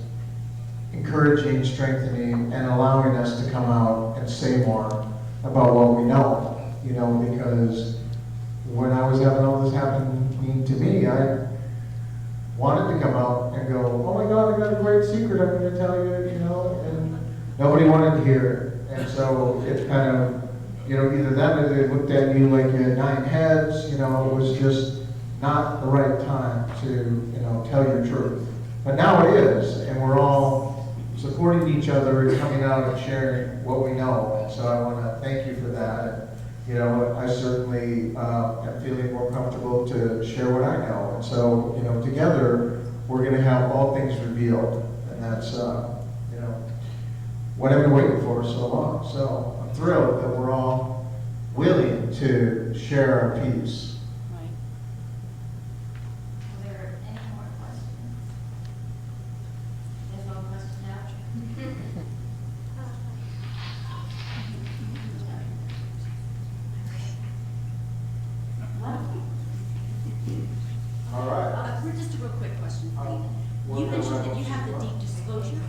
encouraging, strengthening, and allowing us to come out and say more about what we know, because when I was having all this happening to me, I wanted to come out and go, oh my God, I got a great secret I'm going to tell you, and nobody wanted to hear it. And so it's kind of, either that or they looked at you like you had 9 heads, it was just not the right time to, tell your truth. But now it is, and we're all supporting each other and coming out and sharing what we know. And so I want to thank you for that. And, I certainly am feeling more comfortable to share what I know. And so, together, we're going to have all things revealed. And that's, what I've been waiting for so long. So I'm thrilled that we're all willing to share our piece. Right. Are there any more questions? There's no question now? All right. Just a real quick question for you. You mentioned that you have the deep disclosure.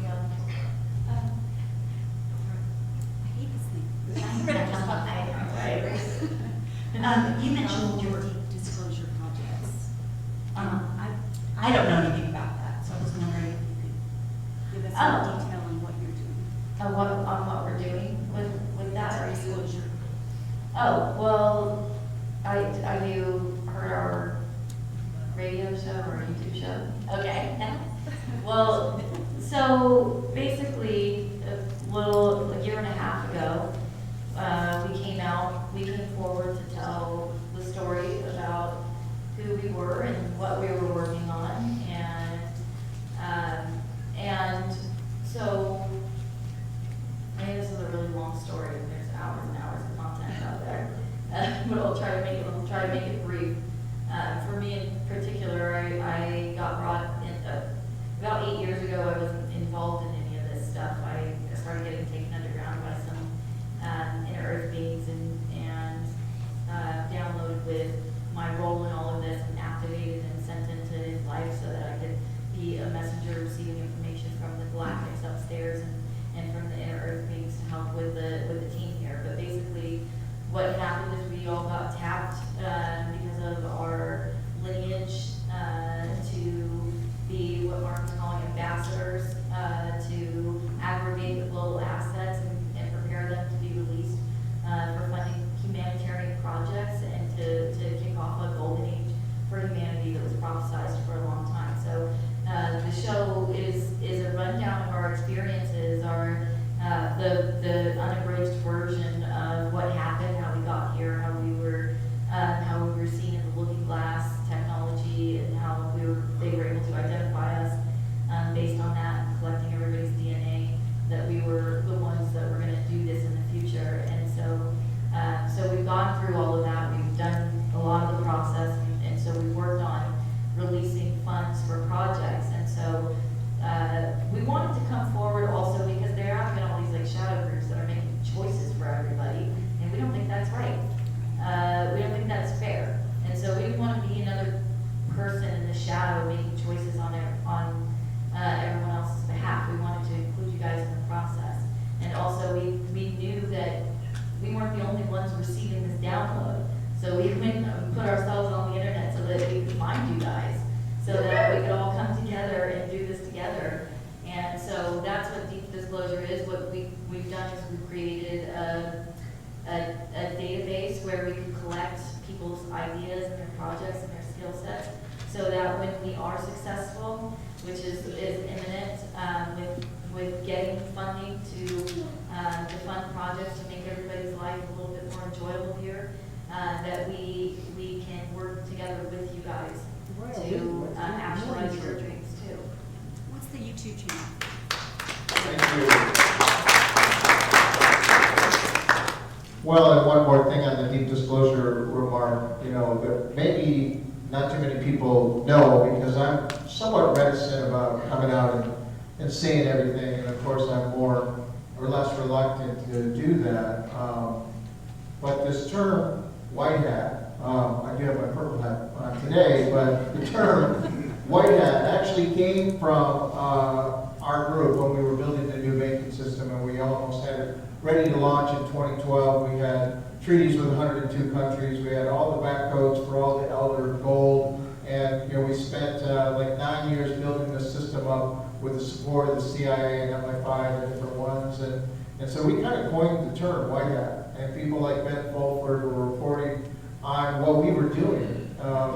You mentioned your deep disclosure projects. I don't know anything about that, so I was wondering if you could give us some detail on what you're doing. On what we're doing with that? Disclosure. Oh, well, have you heard our radio show or YouTube show? Okay. Well, So basically, a year and a half ago, we came forward to tell the story about who we were and what we were working on, and so, I mean, this is a really long story, and there's hours and hours of content out there, but I'll try to make it brief. For me in particular, I got brought in, about 8 years ago, I wasn't involved in any of this stuff. I started getting taken underground by some inner earth beings and downloaded with my role in all of this and activated and sent into his life so that I could be a messenger receiving information from the galactics upstairs and from the inner earth beings to help with the team here. But basically, what happened is we all got tapped because of our lineage to be what Mark is calling ambassadors, to aggregate the global assets and prepare them to be released for funding humanitarian projects and to kick off a golden age for humanity that was prophesized for a long time. So the show is a rundown of our experiences, the unabridged version of what happened, how we got here, how we were seen in the looking glass technology, and how they were able to identify us based on that, and collecting everybody's DNA, that we were the ones that were going to do this in the future. And so we've gone through all of that. We've done a lot of the process, and so we've worked on releasing funds for projects. And so we wanted to come forward also because there have been all these like shadow groups that are making choices for everybody, and we don't think that's right. We don't think that's fair. And so we didn't want to be another person in the shadow making choices on everyone else's behalf. We wanted to include you guys in the process. And also we knew that we weren't the only ones receiving this download. So we went and put ourselves on the internet so that we could find you guys, so that we could all come together and do this together. And so that's what Deep Disclosure is. What we've done is we've created a database where we can collect people's ideas and their projects and their skill sets, so that when we are successful, which is imminent, with getting funding to fund projects to make everybody's life a little bit more enjoyable here, that we can work together with you guys to actualize your dreams too. What's the YouTube channel? Thank you. Well, and one more thing on the Deep Disclosure remark, that maybe not too many people know, because I'm somewhat reticent about coming out and saying everything, and of course I'm more or less reluctant to do that. But this term, white hat, I do have my purple hat on today, but the term white hat actually came from our group when we were building the new banking system, and we almost had it ready to launch in 2012. We had treaties with 102 countries. We had all the back codes for all the elder gold, and we spent like 9 years building this system up with the support of the CIA and MI5 and different ones, and so we kind of coined the term white hat, and people like Ben Fulford were reporting on what we were doing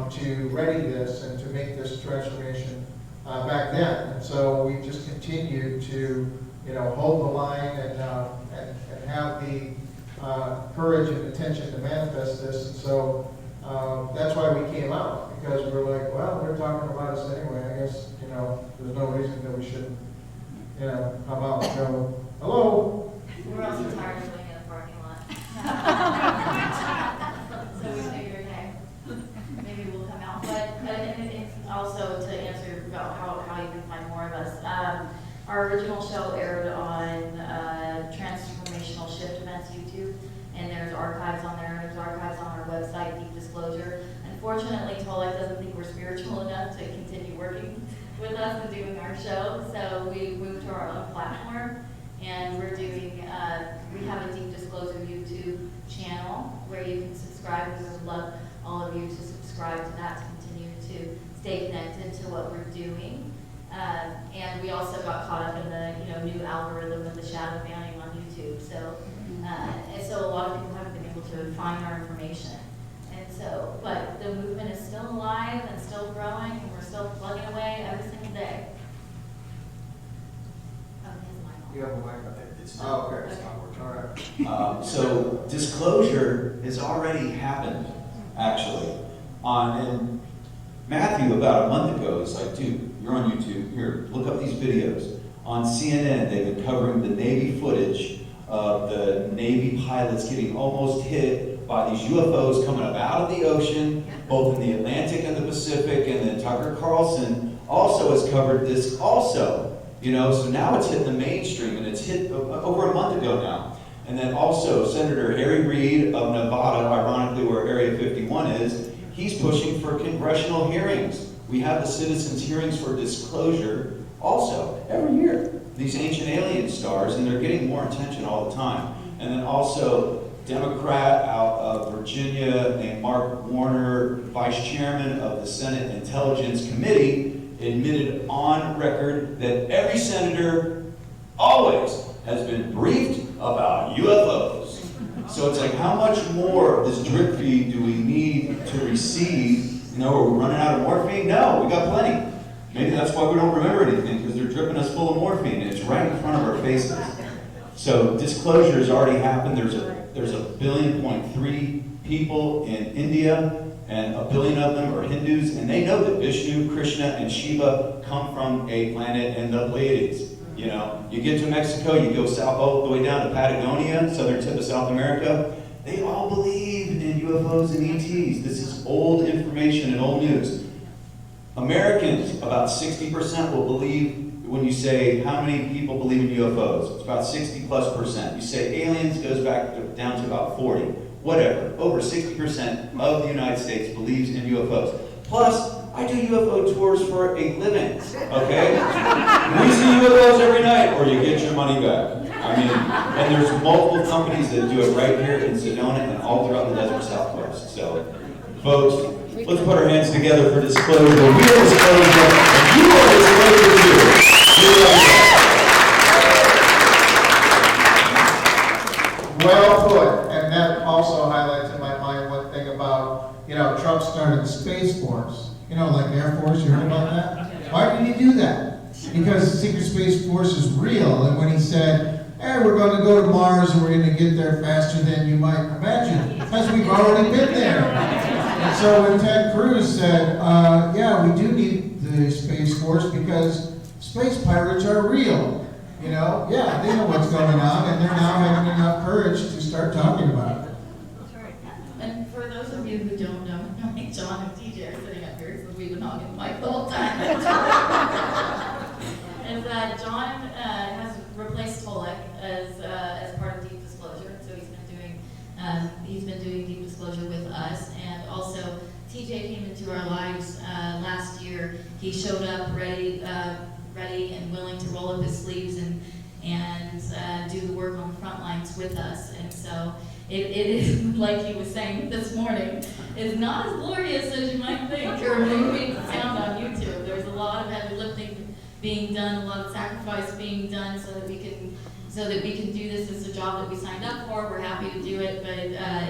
to ready this and to make this transformation back then. And so we just continued to hold the line and have the courage and attention to manifest this. And so that's why we came out, because we were like, well, they're talking about us anyway. I guess there's no reason that we shouldn't come out and go, hello. We're also tired of living in the parking lot. So we figured, hey, maybe we'll come out. But and also to answer about how you can find more of us, our original show aired on Transformational Shift Events YouTube, and there's archives on there. There's archives on our website, Deep Disclosure. Unfortunately, Tolife doesn't think we're spiritual enough to continue working with us and doing our show, so we moved to our own platform, and we're doing, we have a Deep Disclosure YouTube channel where you can subscribe. We would love all of you to subscribe to that to continue to stay connected to what we're doing. And we also got caught up in the new algorithm of the shadow banning on YouTube. So, and so a lot of people haven't been able to find our information. And so, but the movement is still alive and still growing, and we're still plugging away every single day. You have a mic up there. It's Oh, okay. It's not working. All right. So disclosure has already happened, actually. And Matthew, about a month ago, is like, dude, you're on YouTube, here, look up these videos. On CNN, they've been covering the Navy footage of the Navy pilots getting almost hit by these UFOs coming up out of the ocean, both in the Atlantic and the Pacific, and then Tucker Carlson also has covered this also. You know, so now it's hit the mainstream, and it's hit over a month ago now. And then also, Senator Harry Reid of Nevada, ironically where Area 51 is, he's pushing for congressional hearings. We have the citizens' hearings for disclosure also every year. These ancient alien stars, and they're getting more attention all the time. And then also, Democrat out of Virginia named Mark Warner, vice chairman of the Senate Intelligence Committee, admitted on record that every senator always has been briefed about UFOs. So it's like, how much more of this drip feed do we need to receive? You know, are we running out of morphine? No, we got plenty. Maybe that's why we don't remember anything, because they're dripping us full of morphine, and it's right in front of our faces. So disclosure has already happened. There's a 1.3 billion people in India, and 1 billion of them are Hindus, and they know that Vishnu, Krishna, and Shiva come from a planet in the Pleiades. You know, you get to Mexico, you go south all the way down to Patagonia, southern tip of South America, they all believe in UFOs and ETs. This is old information and old news. Americans, about 60% will believe, when you say how many people believe in UFOs, it's about 60+%. You say aliens, goes back down to about 40. Whatever, over 60% of the United States believes in UFOs. Plus, I do UFO tours for a living, okay? We see UFOs every night, or you get your money back. I mean, and there's multiple companies that do it right here in Sedona and all throughout the desert Southwest. So, folks, let's put our hands together for disclosure. We are disclosure, and you are disclosure too. Well put, and that also highlights in my mind one thing about, you know, Trump started the Space Force. You know, like Air Force, you heard about that? Why did he do that? Because the Secret Space Force is real, and when he said, hey, we're going to go to Mars and we're going to get there faster than you might imagine, because we've already been there. And so when Ted Cruz said, yeah, we do need the Space Force because space pirates are real. You know, yeah, they know what's going on, and they're now having enough courage to start talking about it. And for those of you who don't know, John and TJ are sitting up here, so we've been hogging the mic the whole time. And John has replaced Polek as part of Deep Disclosure, so he's been doing Deep Disclosure with us, and also TJ came into our lives last year. He showed up ready and willing to roll up his sleeves and do the work on the front lines with us. And so it is, like he was saying this morning, is not as glorious as you might think, or maybe it sound on YouTube. There's a lot of heavy lifting being done, a lot of sacrifice being done so that we can do this as a job that we signed up for. We're happy to do it, but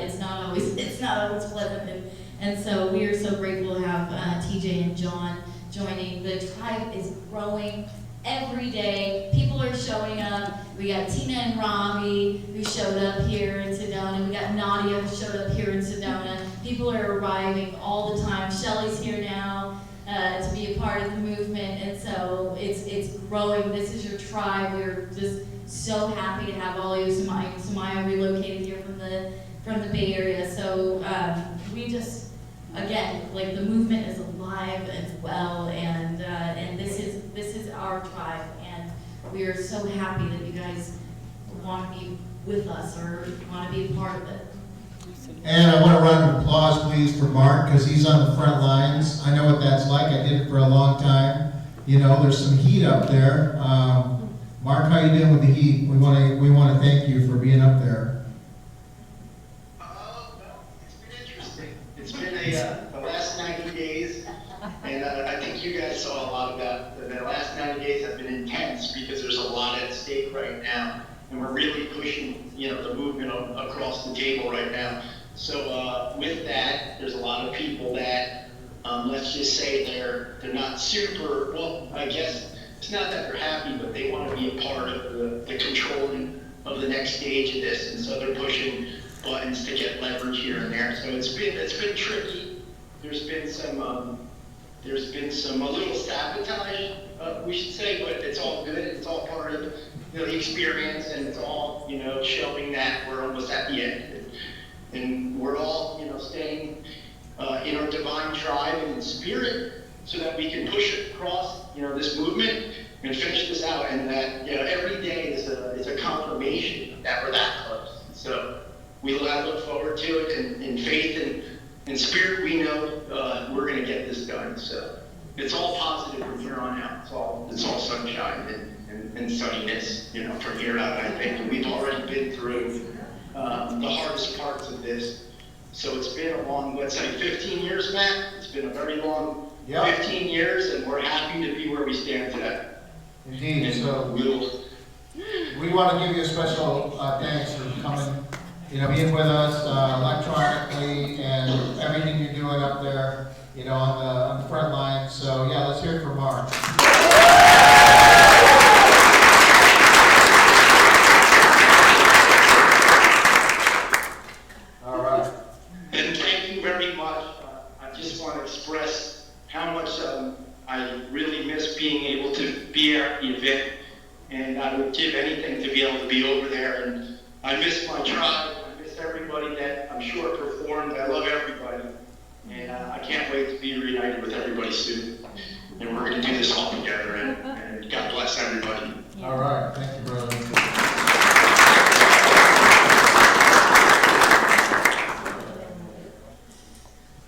it's not always pleasant. And so we are so grateful to have TJ and John joining. The tribe is growing every day. People are showing up. We got Tina and Robbie who showed up here in Sedona. We got Nadia who showed up here in Sedona. People are arriving all the time. Shelly's here now to be a part of the movement, and so it's growing. This is your tribe. We're just so happy to have all you. Samaya relocated here from the Bay Area. So we just, again, like, the movement is alive as well, and this is our tribe, and we are so happy that you guys want to be with us or want to be a part of it. And I want to run an applause, please, for Mark, because he's on the front lines. I know what that's like. I did it for a long time. You know, there's some heat up there. Mark, how you doing with the heat? We want to thank you for being up there. Well, it's been interesting. It's been the last 90 days, and I think you guys saw a lot about the last 90 days have been intense because there's a lot at stake right now, and we're really pushing, the movement across the table right now. So with that, there's a lot of people that, let's just say they're not super, well, I guess it's not that they're happy, but they want to be a part of the controlling of the next stage of this, and so they're pushing buttons to get leverage here and there. So it's been tricky. There's been some a little sabotage, we should say, but it's all good. It's all part of the experience, and it's all showing that we're almost at the end, and we're all staying in our divine tribe and in spirit, so that we can push it across this movement and finish this out, and that every day is a confirmation that we're that close. So we look forward to it, and in faith and in spirit, we know we're going to get this done. So it's all positive from here on out. It's all sunshine and sunniness, from here out. I think, and we've already been through the hardest parts of this. So it's been a long, 15 years, Matt. It's been a very long 15 years, and we're happy to be where we stand today. Indeed. And So we want to give you a special thanks for coming, being with us electronically, and everything you're doing up there, on the front line. So yeah, let's hear it for Mark. All right. And thank you very much. I just want to express how much I really miss being able to be at the event, and I would give anything to be able to be over there. And I miss my tribe. I miss everybody that I'm sure performed. I love everybody, and I can't wait to be reunited with everybody soon. And we're going to do this all together, and God bless everybody. All right. Thank you, brother.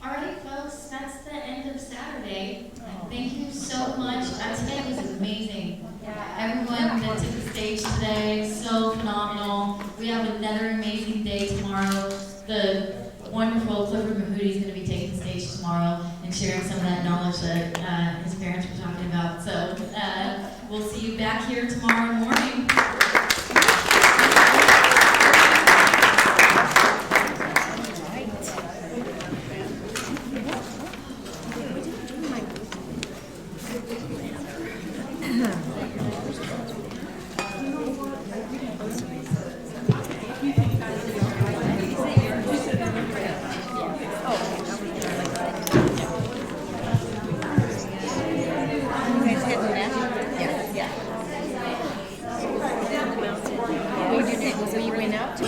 All right, folks, that's the end of Saturday. Thank you so much. Today was amazing. Everyone that took the stage today, so phenomenal. We have another amazing day tomorrow. The wonderful Clifford Mahooty is going to be taking the stage tomorrow and sharing some of that knowledge that his parents were talking about. So we'll see you back here tomorrow morning. We went out to